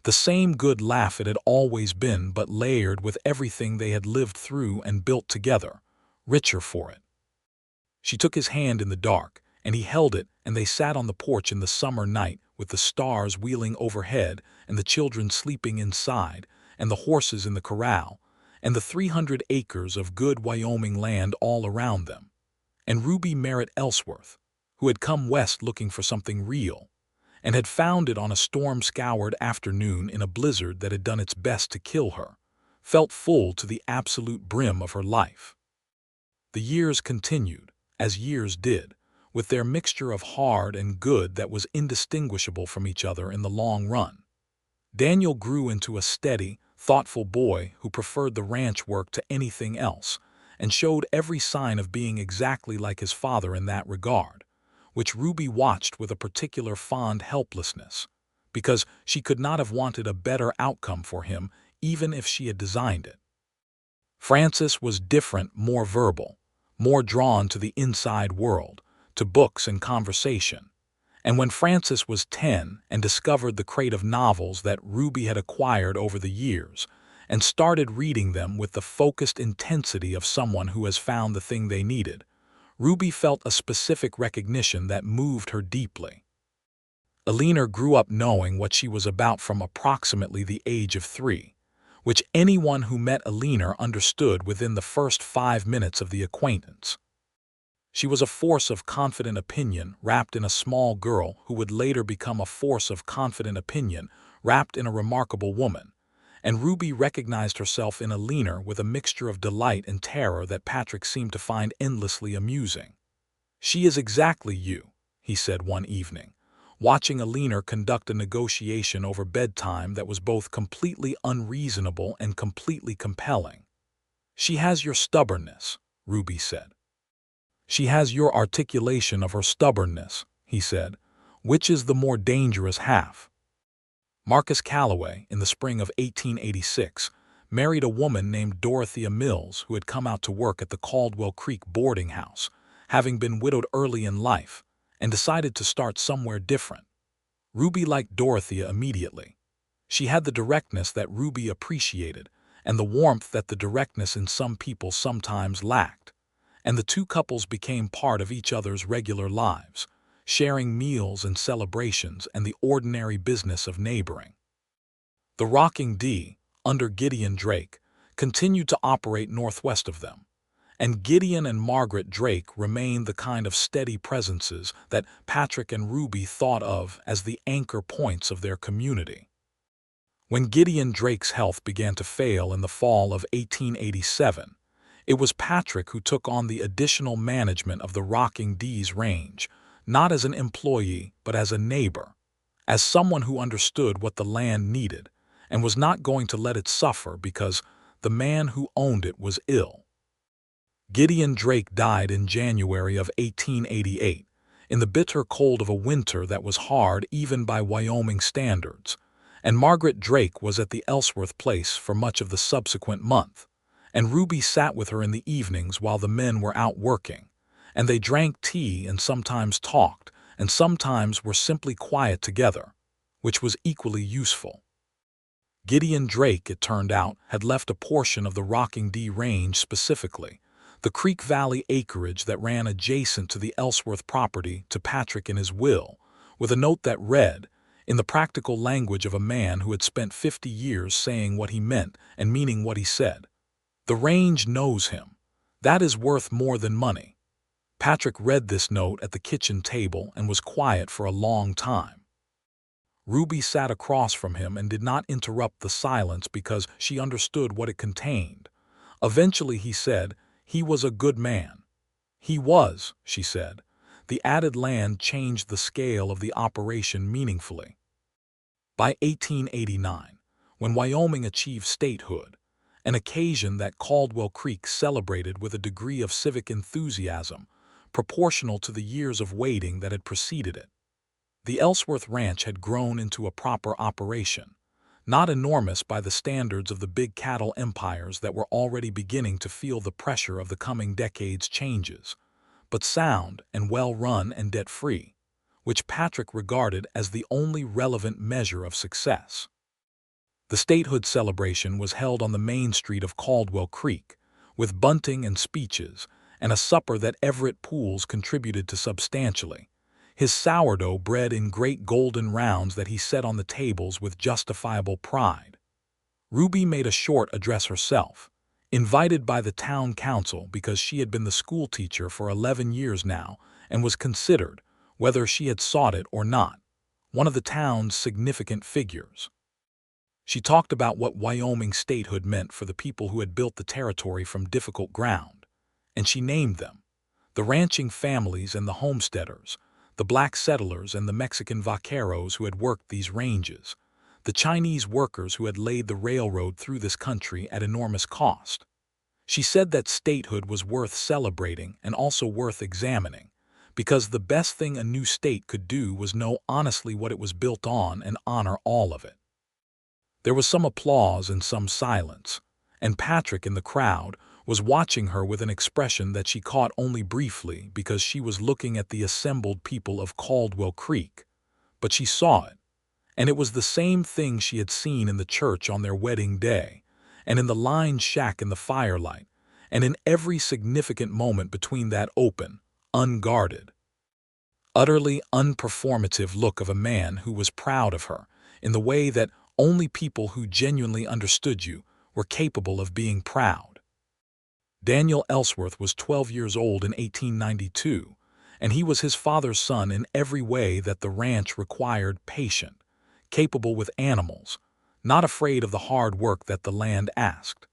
The same good laugh it had always been, but layered with everything they had lived through and built together, richer for it. She took his hand in the dark, and he held it, and they sat on the porch in the summer night with the stars wheeling overhead and the children sleeping inside and the horses in the corral and the 300 acres of good Wyoming land all around them, and Ruby Merritt Ellsworth, who had come west looking for something real, and had found it on a storm-scoured afternoon in a blizzard that had done its best to kill her, felt full to the absolute brim of her life. The years continued, as years did, with their mixture of hard and good that was indistinguishable from each other in the long run. Daniel grew into a steady, thoughtful boy who preferred the ranch work to anything else, and showed every sign of being exactly like his father in that regard, which Ruby watched with a particular fond helplessness, because she could not have wanted a better outcome for him even if she had designed it. Francis was different, more verbal, more drawn to the inside world, to books and conversation. And when Francis was 10 and discovered the crate of novels that Ruby had acquired over the years, and started reading them with the focused intensity of someone who has found the thing they needed, Ruby felt a specific recognition that moved her deeply. Alina grew up knowing what she was about from approximately the age of 3, which anyone who met Alina understood within the first 5 minutes of the acquaintance. She was a force of confident opinion wrapped in a small girl who would later become a force of confident opinion wrapped in a remarkable woman, and Ruby recognized herself in Alina with a mixture of delight and terror that Patrick seemed to find endlessly amusing. "She is exactly you," he said one evening, watching Alina conduct a negotiation over bedtime that was both completely unreasonable and completely compelling. "She has your stubbornness," Ruby said. "She has your articulation of her stubbornness," he said. "Which is the more dangerous half?" Marcus Calloway, in the spring of 1886, married a woman named Dorothea Mills who had come out to work at the Caldwell Creek boarding house, having been widowed early in life, and decided to start somewhere different. Ruby liked Dorothea immediately. She had the directness that Ruby appreciated, and the warmth that the directness in some people sometimes lacked, and the two couples became part of each other's regular lives, sharing meals and celebrations and the ordinary business of neighboring. The Rocking D, under Gideon Drake, continued to operate northwest of them, and Gideon and Margaret Drake remained the kind of steady presences that Patrick and Ruby thought of as the anchor points of their community. When Gideon Drake's health began to fail in the fall of 1887, it was Patrick who took on the additional management of the Rocking D's range, not as an employee but as a neighbor, as someone who understood what the land needed and was not going to let it suffer because the man who owned it was ill. Gideon Drake died in January of 1888, in the bitter cold of a winter that was hard even by Wyoming standards, and Margaret Drake was at the Ellsworth place for much of the subsequent month, and Ruby sat with her in the evenings while the men were out working, and they drank tea and sometimes talked, and sometimes were simply quiet together, which was equally useful. Gideon Drake, it turned out, had left a portion of the Rocking D range specifically, the Creek Valley acreage that ran adjacent to the Ellsworth property, to Patrick in his will, with a note that read, in the practical language of a man who had spent 50 years saying what he meant and meaning what he said, "The range knows him. That is worth more than money." Patrick read this note at the kitchen table and was quiet for a long time. Ruby sat across from him and did not interrupt the silence because she understood what it contained. Eventually he said, "He was a good man." "He was," she said. The added land changed the scale of the operation meaningfully. By 1889, when Wyoming achieved statehood, an occasion that Caldwell Creek celebrated with a degree of civic enthusiasm proportional to the years of waiting that had preceded it, the Ellsworth Ranch had grown into a proper operation, not enormous by the standards of the big cattle empires that were already beginning to feel the pressure of the coming decade's changes, but sound and well-run and debt-free, which Patrick regarded as the only relevant measure of success. The statehood celebration was held on the main street of Caldwell Creek, with bunting and speeches, and a supper that Everett Pools contributed to substantially, his sourdough bread in great golden rounds that he set on the tables with justifiable pride. Ruby made a short address herself, invited by the town council because she had been the schoolteacher for 11 years now and was considered, whether she had sought it or not, one of the town's significant figures. She talked about what Wyoming statehood meant for the people who had built the territory from difficult ground, and she named them: the ranching families and the homesteaders, the black settlers and the Mexican vaqueros who had worked these ranges, the Chinese workers who had laid the railroad through this country at enormous cost. She said that statehood was worth celebrating and also worth examining, because the best thing a new state could do was know honestly what it was built on and honor all of it. There was some applause and some silence, and Patrick in the crowd was watching her with an expression that she caught only briefly because she was looking at the assembled people of Caldwell Creek. But she saw it, and it was the same thing she had seen in the church on their wedding day, and in the lined shack in the firelight, and in every significant moment between that open, unguarded, utterly unperformative look of a man who was proud of her in the way that only people who genuinely understood you were capable of being proud. Daniel Ellsworth was 12 years old in 1892, and he was his father's son in every way that the ranch required: patient, capable with animals, not afraid of the hard work that the land asked.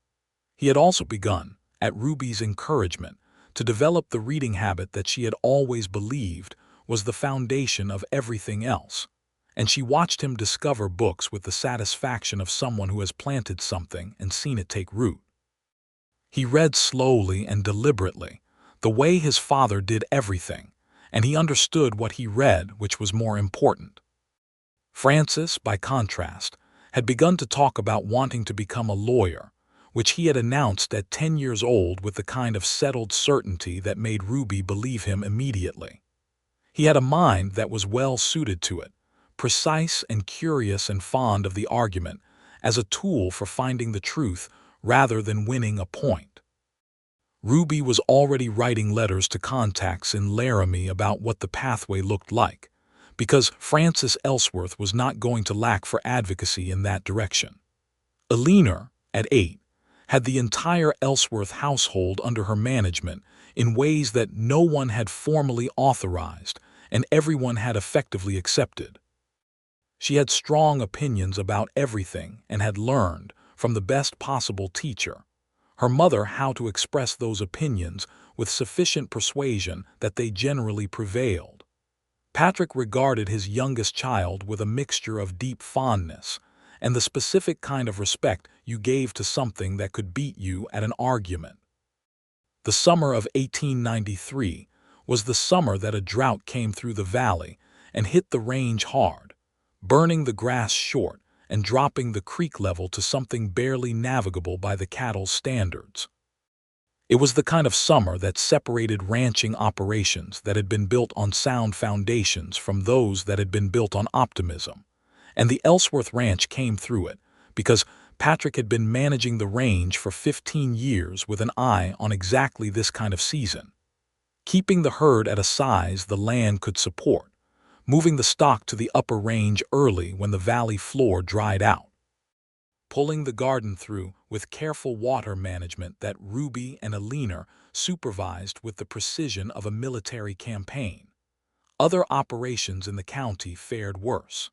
He had also begun, at Ruby's encouragement, to develop the reading habit that she had always believed was the foundation of everything else, and she watched him discover books with the satisfaction of someone who has planted something and seen it take root. He read slowly and deliberately, the way his father did everything, and he understood what he read, which was more important. Francis, by contrast, had begun to talk about wanting to become a lawyer, which he had announced at 10 years old with the kind of settled certainty that made Ruby believe him immediately. He had a mind that was well suited to it, precise and curious and fond of the argument as a tool for finding the truth rather than winning a point. Ruby was already writing letters to contacts in Laramie about what the pathway looked like, because Francis Ellsworth was not going to lack for advocacy in that direction. Eleanor, at 8, had the entire Ellsworth household under her management in ways that no one had formally authorized and everyone had effectively accepted. She had strong opinions about everything and had learned, from the best possible teacher, her mother, how to express those opinions with sufficient persuasion that they generally prevailed. Patrick regarded his youngest child with a mixture of deep fondness and the specific kind of respect you gave to something that could beat you at an argument. The summer of 1893 was the summer that a drought came through the valley and hit the range hard, burning the grass short and dropping the creek level to something barely navigable by the cattle's standards. It was the kind of summer that separated ranching operations that had been built on sound foundations from those that had been built on optimism, and the Ellsworth Ranch came through it because Patrick had been managing the range for 15 years with an eye on exactly this kind of season, keeping the herd at a size the land could support, moving the stock to the upper range early when the valley floor dried out, pulling the garden through with careful water management that Ruby and Alina supervised with the precision of a military campaign. Other operations in the county fared worse.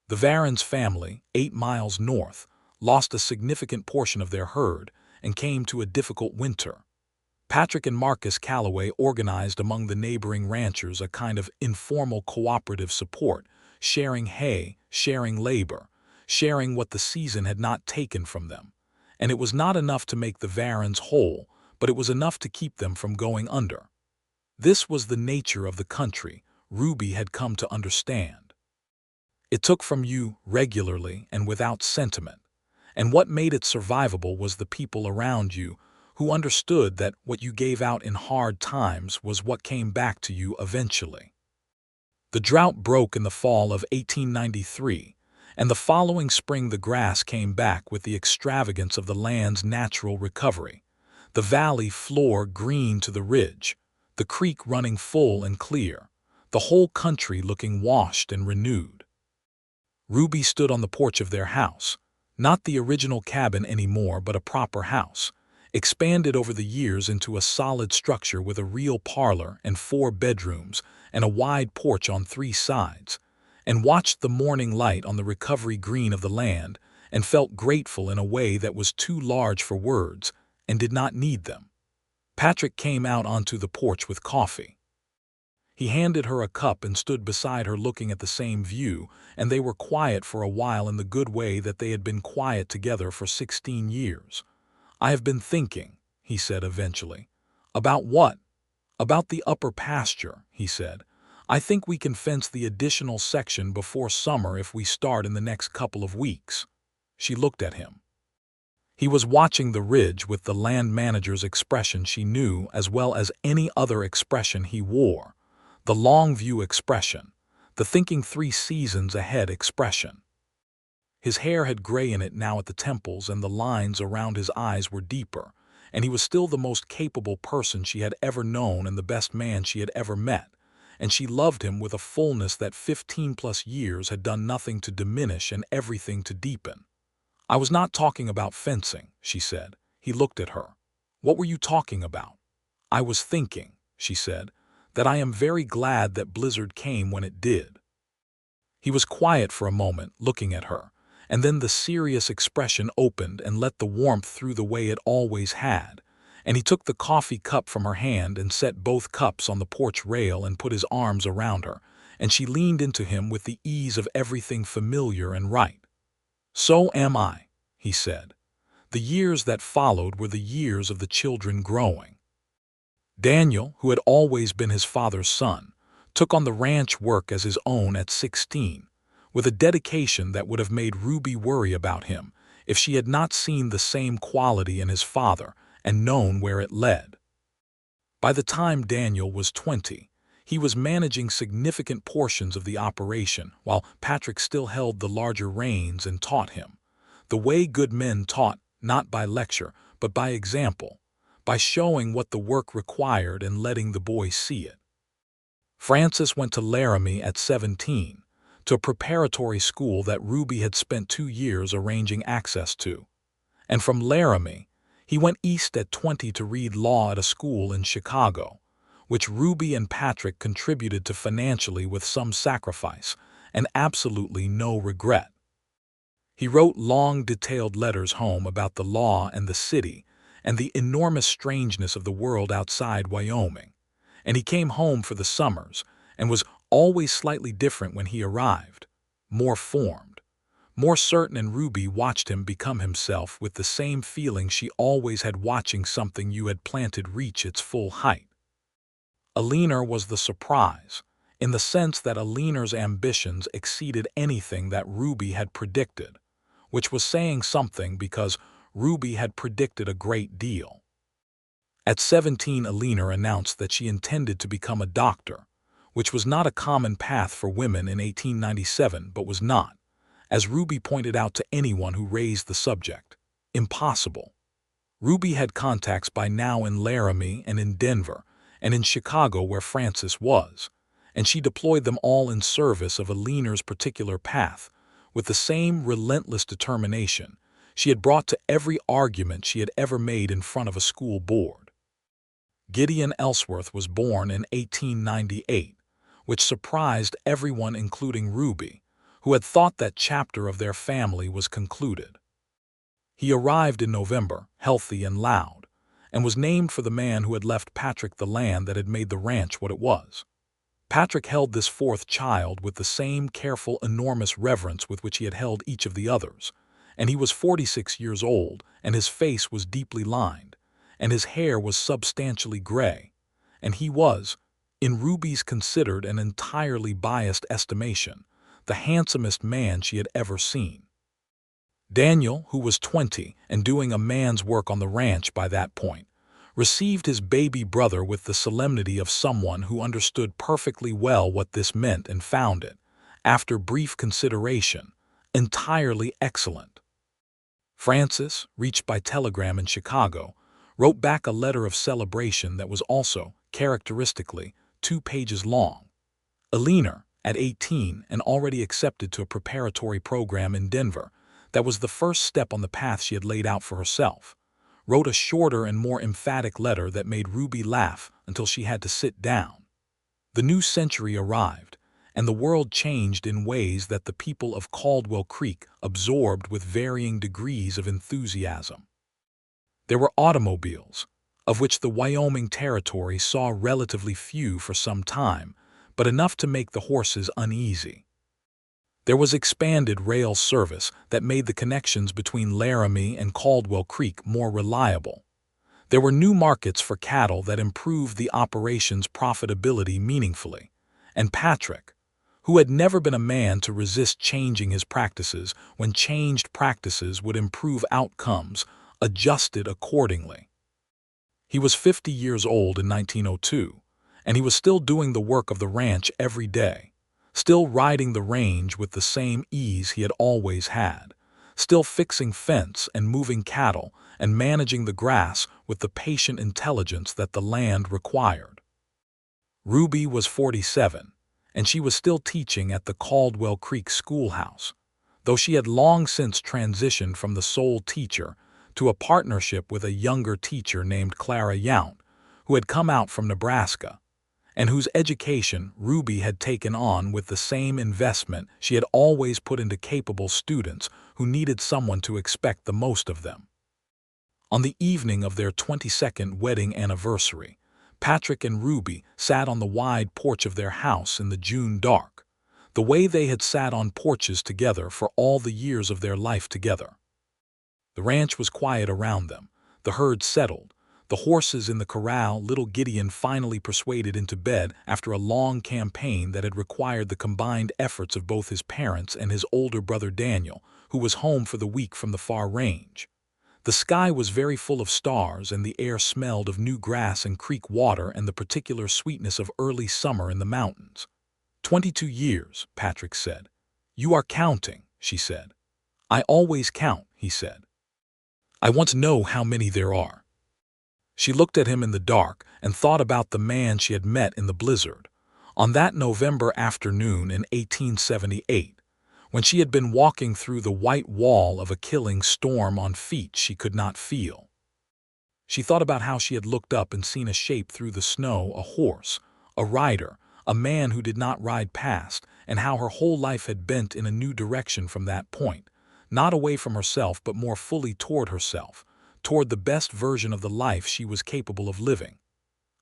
The Varens family, 8 miles north, lost a significant portion of their herd and came to a difficult winter. Patrick and Marcus Calloway organized among the neighboring ranchers a kind of informal cooperative support, sharing hay, sharing labor, sharing what the season had not taken from them. And it was not enough to make the Varens whole, but it was enough to keep them from going under. This was the nature of the country Ruby had come to understand. It took from you regularly and without sentiment, and what made it survivable was the people around you who understood that what you gave out in hard times was what came back to you eventually. The drought broke in the fall of 1893, and the following spring the grass came back with the extravagance of the land's natural recovery, the valley floor green to the ridge, the creek running full and clear, the whole country looking washed and renewed. Ruby stood on the porch of their house, not the original cabin anymore but a proper house, expanded over the years into a solid structure with a real parlor and 4 bedrooms and a wide porch on 3 sides, and watched the morning light on the recovery green of the land and felt grateful in a way that was too large for words and did not need them. Patrick came out onto the porch with coffee. He handed her a cup and stood beside her looking at the same view, and they were quiet for a while in the good way that they had been quiet together for 16 years. "I have been thinking," he said eventually. "About what?" "About the upper pasture," he said. "I think we can fence the additional section before summer if we start in the next couple of weeks." She looked at him. He was watching the ridge with the land manager's expression she knew as well as any other expression he wore, the long view expression, the thinking 3 seasons ahead expression. His hair had gray in it now at the temples and the lines around his eyes were deeper, and he was still the most capable person she had ever known and the best man she had ever met, and she loved him with a fullness that 15+ years had done nothing to diminish and everything to deepen. "I was not talking about fencing," she said. He looked at her. "What were you talking about?" "I was thinking," she said, "that I am very glad that blizzard came when it did." He was quiet for a moment, looking at her, and then the serious expression opened and let the warmth through the way it always had, and he took the coffee cup from her hand and set both cups on the porch rail and put his arms around her, and she leaned into him with the ease of everything familiar and right. "So am I," he said. The years that followed were the years of the children growing. Daniel, who had always been his father's son, took on the ranch work as his own at 16, with a dedication that would have made Ruby worry about him if she had not seen the same quality in his father and known where it led. By the time Daniel was 20, he was managing significant portions of the operation while Patrick still held the larger reins and taught him, the way good men taught, not by lecture, but by example, by showing what the work required and letting the boy see it. Francis went to Laramie at 17, to a preparatory school that Ruby had spent 2 years arranging access to. And from Laramie, he went east at 20 to read law at a school in Chicago, which Ruby and Patrick contributed to financially with some sacrifice and absolutely no regret. He wrote long, detailed letters home about the law and the city and the enormous strangeness of the world outside Wyoming, and he came home for the summers and was always slightly different when he arrived, more formed, more certain, and Ruby watched him become himself with the same feeling she always had watching something you had planted reach its full height. Alina was the surprise, in the sense that Alina's ambitions exceeded anything that Ruby had predicted, which was saying something because Ruby had predicted a great deal. At 17, Alina announced that she intended to become a doctor, which was not a common path for women in 1897, but was not, as Ruby pointed out to anyone who raised the subject, impossible. Ruby had contacts by now in Laramie and in Denver and in Chicago where Frances was, and she deployed them all in service of Alina's particular path, with the same relentless determination she had brought to every argument she had ever made in front of a school board. Gideon Ellsworth was born in 1898, which surprised everyone including Ruby, who had thought that chapter of their family was concluded. He arrived in November, healthy and loud, and was named for the man who had left Patrick the land that had made the ranch what it was. Patrick held this fourth child with the same careful, enormous reverence with which he had held each of the others, and he was 46 years old, and his face was deeply lined, and his hair was substantially gray, and he was, in Ruby's considered and entirely biased estimation, the handsomest man she had ever seen. Daniel, who was 20 and doing a man's work on the ranch by that point, received his baby brother with the solemnity of someone who understood perfectly well what this meant and found it, after brief consideration, entirely excellent. Frances, reached by telegram in Chicago, wrote back a letter of celebration that was also, characteristically, 2 pages long. Alina, at 18 and already accepted to a preparatory program in Denver, that was the first step on the path she had laid out for herself, wrote a shorter and more emphatic letter that made Ruby laugh until she had to sit down. The new century arrived, and the world changed in ways that the people of Caldwell Creek absorbed with varying degrees of enthusiasm. There were automobiles, of which the Wyoming Territory saw relatively few for some time, but enough to make the horses uneasy. There was expanded rail service that made the connections between Laramie and Caldwell Creek more reliable. There were new markets for cattle that improved the operation's profitability meaningfully, and Patrick, who had never been a man to resist changing his practices when changed practices would improve outcomes, adjusted accordingly. He was 50 years old in 1902, and he was still doing the work of the ranch every day, still riding the range with the same ease he had always had, still fixing fence and moving cattle and managing the grass with the patient intelligence that the land required. Ruby was 47, and she was still teaching at the Caldwell Creek schoolhouse, though she had long since transitioned from the sole teacher to a partnership with a younger teacher named Clara Yount, who had come out from Nebraska, and whose education Ruby had taken on with the same investment she had always put into capable students who needed someone to expect the most of them. On the evening of their 22nd wedding anniversary, Patrick and Ruby sat on the wide porch of their house in the June dark, the way they had sat on porches together for all the years of their life together. The ranch was quiet around them, the herd settled, the horses in the corral little Gideon finally persuaded into bed after a long campaign that had required the combined efforts of both his parents and his older brother Daniel, who was home for the week from the far range. The sky was very full of stars, and the air smelled of new grass and creek water and the particular sweetness of early summer in the mountains. 22 years, Patrick said. You are counting, she said. I always count, he said. I want to know how many there are. She looked at him in the dark and thought about the man she had met in the blizzard, on that November afternoon in 1878, when she had been walking through the white wall of a killing storm on feet she could not feel. She thought about how she had looked up and seen a shape through the snow, a horse, a rider, a man who did not ride past, and how her whole life had bent in a new direction from that point, not away from herself but more fully toward herself, toward the best version of the life she was capable of living.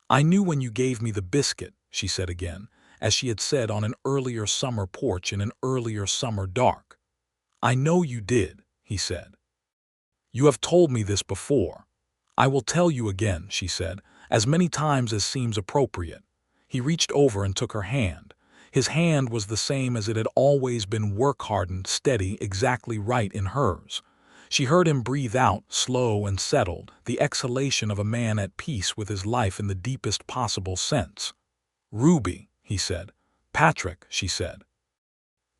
"I knew when you gave me the biscuit," she said again, as she had said on an earlier summer porch in an earlier summer dark. "I know you did," he said. "You have told me this before. I will tell you again," she said, "as many times as seems appropriate." He reached over and took her hand. His hand was the same as it had always been, work-hardened, steady, exactly right in hers. She heard him breathe out, slow and settled, the exhalation of a man at peace with his life in the deepest possible sense. "Ruby," he said. "Patrick," she said.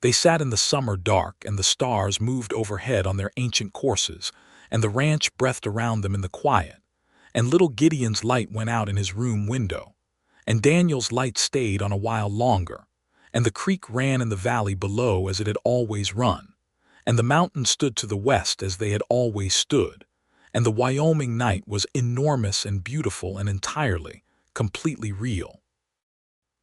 They sat in the summer dark, and the stars moved overhead on their ancient courses, and the ranch breathed around them in the quiet, and little Gideon's light went out in his room window, and Daniel's light stayed on a while longer, and the creek ran in the valley below as it had always run, and the mountains stood to the west as they had always stood, and the Wyoming night was enormous and beautiful and entirely, completely real.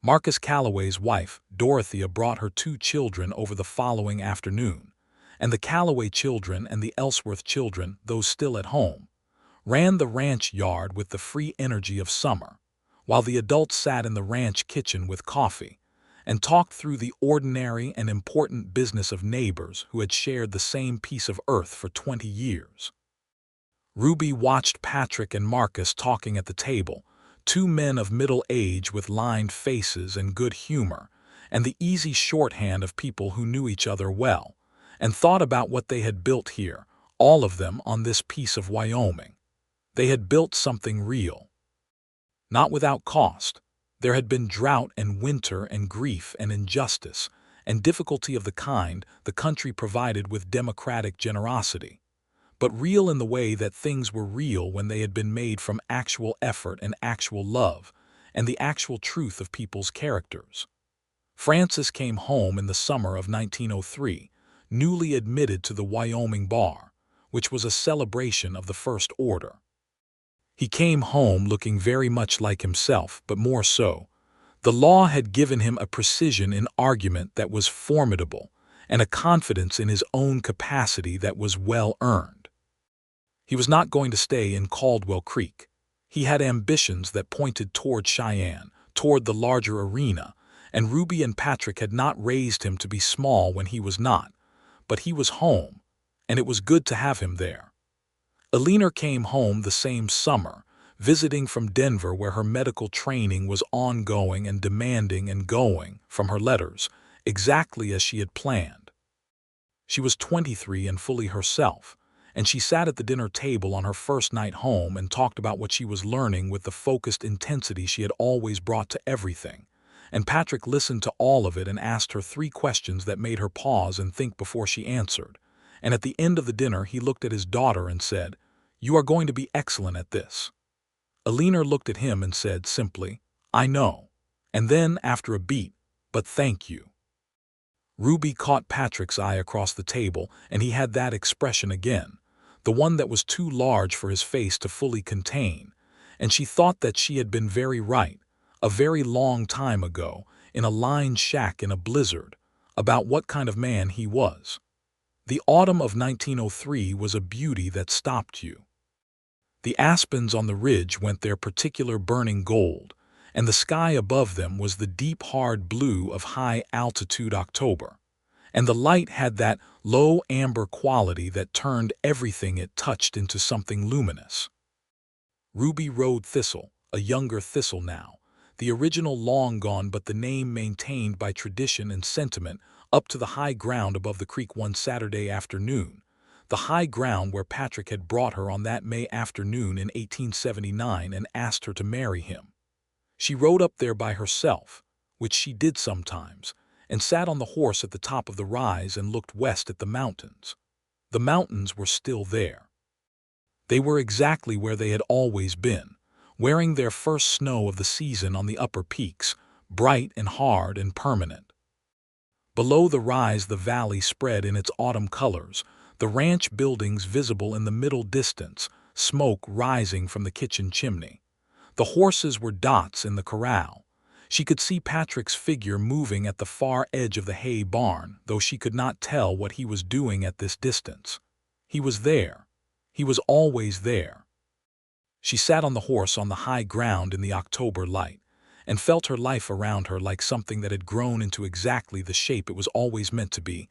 Marcus Calloway's wife, Dorothea, brought her 2 children over the following afternoon, and the Calloway children and the Ellsworth children, those still at home, ran the ranch yard with the free energy of summer, while the adults sat in the ranch kitchen with coffee and talked through the ordinary and important business of neighbors who had shared the same piece of earth for 20 years. Ruby watched Patrick and Marcus talking at the table, 2 men of middle age with lined faces and good humor, and the easy shorthand of people who knew each other well, and thought about what they had built here, all of them on this piece of Wyoming. They had built something real. Not without cost. There had been drought and winter and grief and injustice, and difficulty of the kind the country provided with democratic generosity, but real in the way that things were real when they had been made from actual effort and actual love, and the actual truth of people's characters. Francis came home in the summer of 1903, newly admitted to the Wyoming bar, which was a celebration of the first order. He came home looking very much like himself, but more so. The law had given him a precision in argument that was formidable, and a confidence in his own capacity that was well earned. He was not going to stay in Caldwell Creek. He had ambitions that pointed toward Cheyenne, toward the larger arena, and Ruby and Patrick had not raised him to be small when he was not, but he was home, and it was good to have him there. Eleanor came home the same summer, visiting from Denver where her medical training was ongoing and demanding and going, from her letters, exactly as she had planned. She was 23 and fully herself, and she sat at the dinner table on her first night home and talked about what she was learning with the focused intensity she had always brought to everything, and Patrick listened to all of it and asked her 3 questions that made her pause and think before she answered, and at the end of the dinner he looked at his daughter and said, "You are going to be excellent at this." Eleanor looked at him and said simply, "I know," and then, after a beat, "But thank you." Ruby caught Patrick's eye across the table, and he had that expression again, the one that was too large for his face to fully contain, and she thought that she had been very right, a very long time ago, in a lined shack in a blizzard, about what kind of man he was. The autumn of 1903 was a beauty that stopped you. The aspens on the ridge went their particular burning gold, and the sky above them was the deep hard blue of high-altitude October, and the light had that low amber quality that turned everything it touched into something luminous. Ruby rode Thistle, a younger Thistle now, the original long gone but the name maintained by tradition and sentiment, up to the high ground above the creek one Saturday afternoon, the high ground where Patrick had brought her on that May afternoon in 1879 and asked her to marry him. She rode up there by herself, which she did sometimes, and sat on the horse at the top of the rise and looked west at the mountains. The mountains were still there. They were exactly where they had always been, wearing their first snow of the season on the upper peaks, bright and hard and permanent. Below the rise the valley spread in its autumn colors, the ranch buildings visible in the middle distance, smoke rising from the kitchen chimney. The horses were dots in the corral. She could see Patrick's figure moving at the far edge of the hay barn, though she could not tell what he was doing at this distance. He was there. He was always there. She sat on the horse on the high ground in the October light, and felt her life around her like something that had grown into exactly the shape it was always meant to be,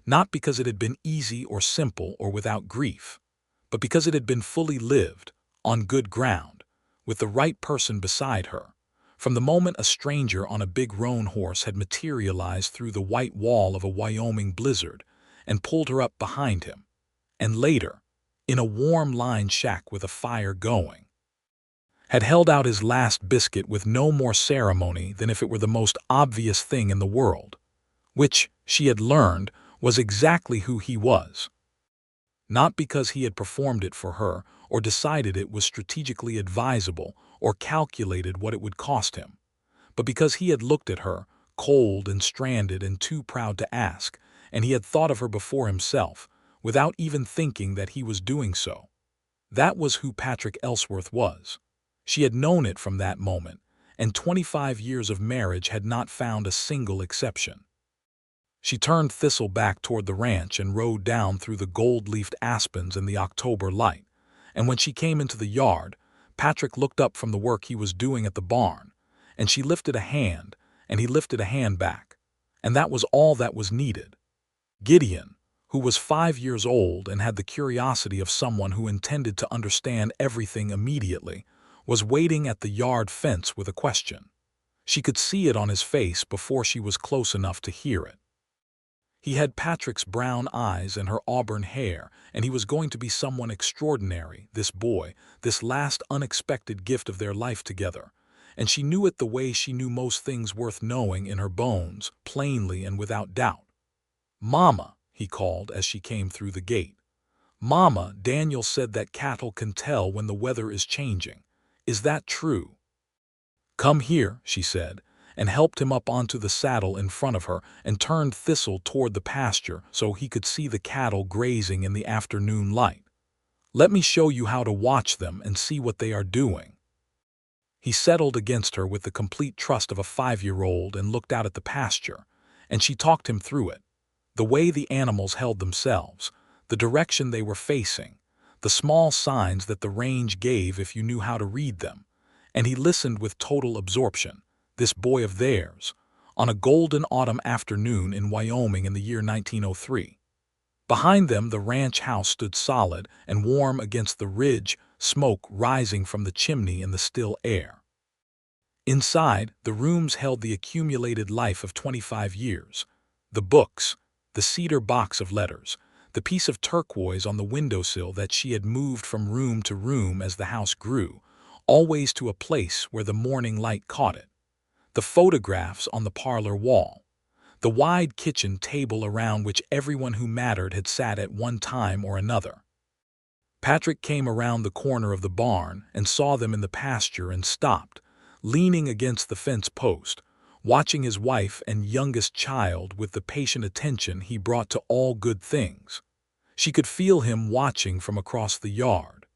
not because it had been easy or simple or without grief, but because it had been fully lived, on good ground, with the right person beside her. From the moment a stranger on a big roan horse had materialized through the white wall of a Wyoming blizzard and pulled her up behind him, and later, in a warm-lined shack with a fire going, had held out his last biscuit with no more ceremony than if it were the most obvious thing in the world, which, she had learned, was exactly who he was. Not because he had performed it for her or decided it was strategically advisable or calculated what it would cost him, but because he had looked at her, cold and stranded and too proud to ask, and he had thought of her before himself, without even thinking that he was doing so. That was who Patrick Ellsworth was. She had known it from that moment, and 25 years of marriage had not found a single exception. She turned Thistle back toward the ranch and rode down through the gold-leafed aspens in the October light, and when she came into the yard, Patrick looked up from the work he was doing at the barn, and she lifted a hand, and he lifted a hand back, and that was all that was needed. Gideon, who was 5 years old and had the curiosity of someone who intended to understand everything immediately, was waiting at the yard fence with a question. She could see it on his face before she was close enough to hear it. He had Patrick's brown eyes and her auburn hair, and he was going to be someone extraordinary, this boy, this last unexpected gift of their life together. And she knew it the way she knew most things worth knowing in her bones, plainly and without doubt. "Mama," he called as she came through the gate. "Mama, Daniel said that cattle can tell when the weather is changing. Is that true?" "Come here," she said, and helped him up onto the saddle in front of her and turned Thistle toward the pasture so he could see the cattle grazing in the afternoon light. "Let me show you how to watch them and see what they are doing." He settled against her with the complete trust of a 5-year-old and looked out at the pasture, and she talked him through it. The way the animals held themselves, the direction they were facing, the small signs that the range gave if you knew how to read them, and he listened with total absorption, this boy of theirs, on a golden autumn afternoon in Wyoming in the year 1903. Behind them the ranch house stood solid and warm against the ridge, smoke rising from the chimney in the still air. Inside, the rooms held the accumulated life of 25 years. The books, the cedar box of letters, the piece of turquoise on the windowsill that she had moved from room to room as the house grew, always to a place where the morning light caught it. The photographs on the parlor wall, the wide kitchen table around which everyone who mattered had sat at one time or another. Patrick came around the corner of the barn and saw them in the pasture and stopped, leaning against the fence post, watching his wife and youngest child with the patient attention he brought to all good things. She could feel him watching from across the yard.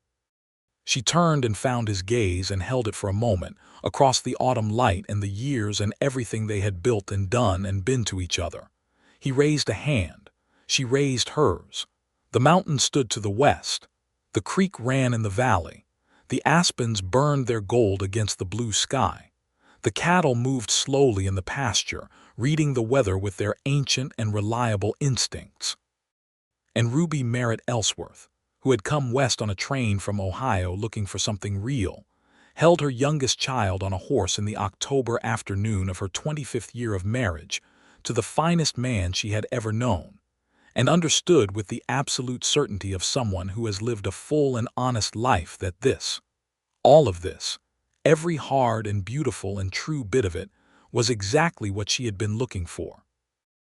She turned and found his gaze and held it for a moment, across the autumn light and the years and everything they had built and done and been to each other. He raised a hand. She raised hers. The mountains stood to the west. The creek ran in the valley. The aspens burned their gold against the blue sky. The cattle moved slowly in the pasture, reading the weather with their ancient and reliable instincts. And Ruby Merritt Ellsworth, who had come west on a train from Ohio looking for something real, held her youngest child on a horse in the October afternoon of her 25th year of marriage to the finest man she had ever known, and understood with the absolute certainty of someone who has lived a full and honest life that this, all of this, every hard and beautiful and true bit of it, was exactly what she had been looking for.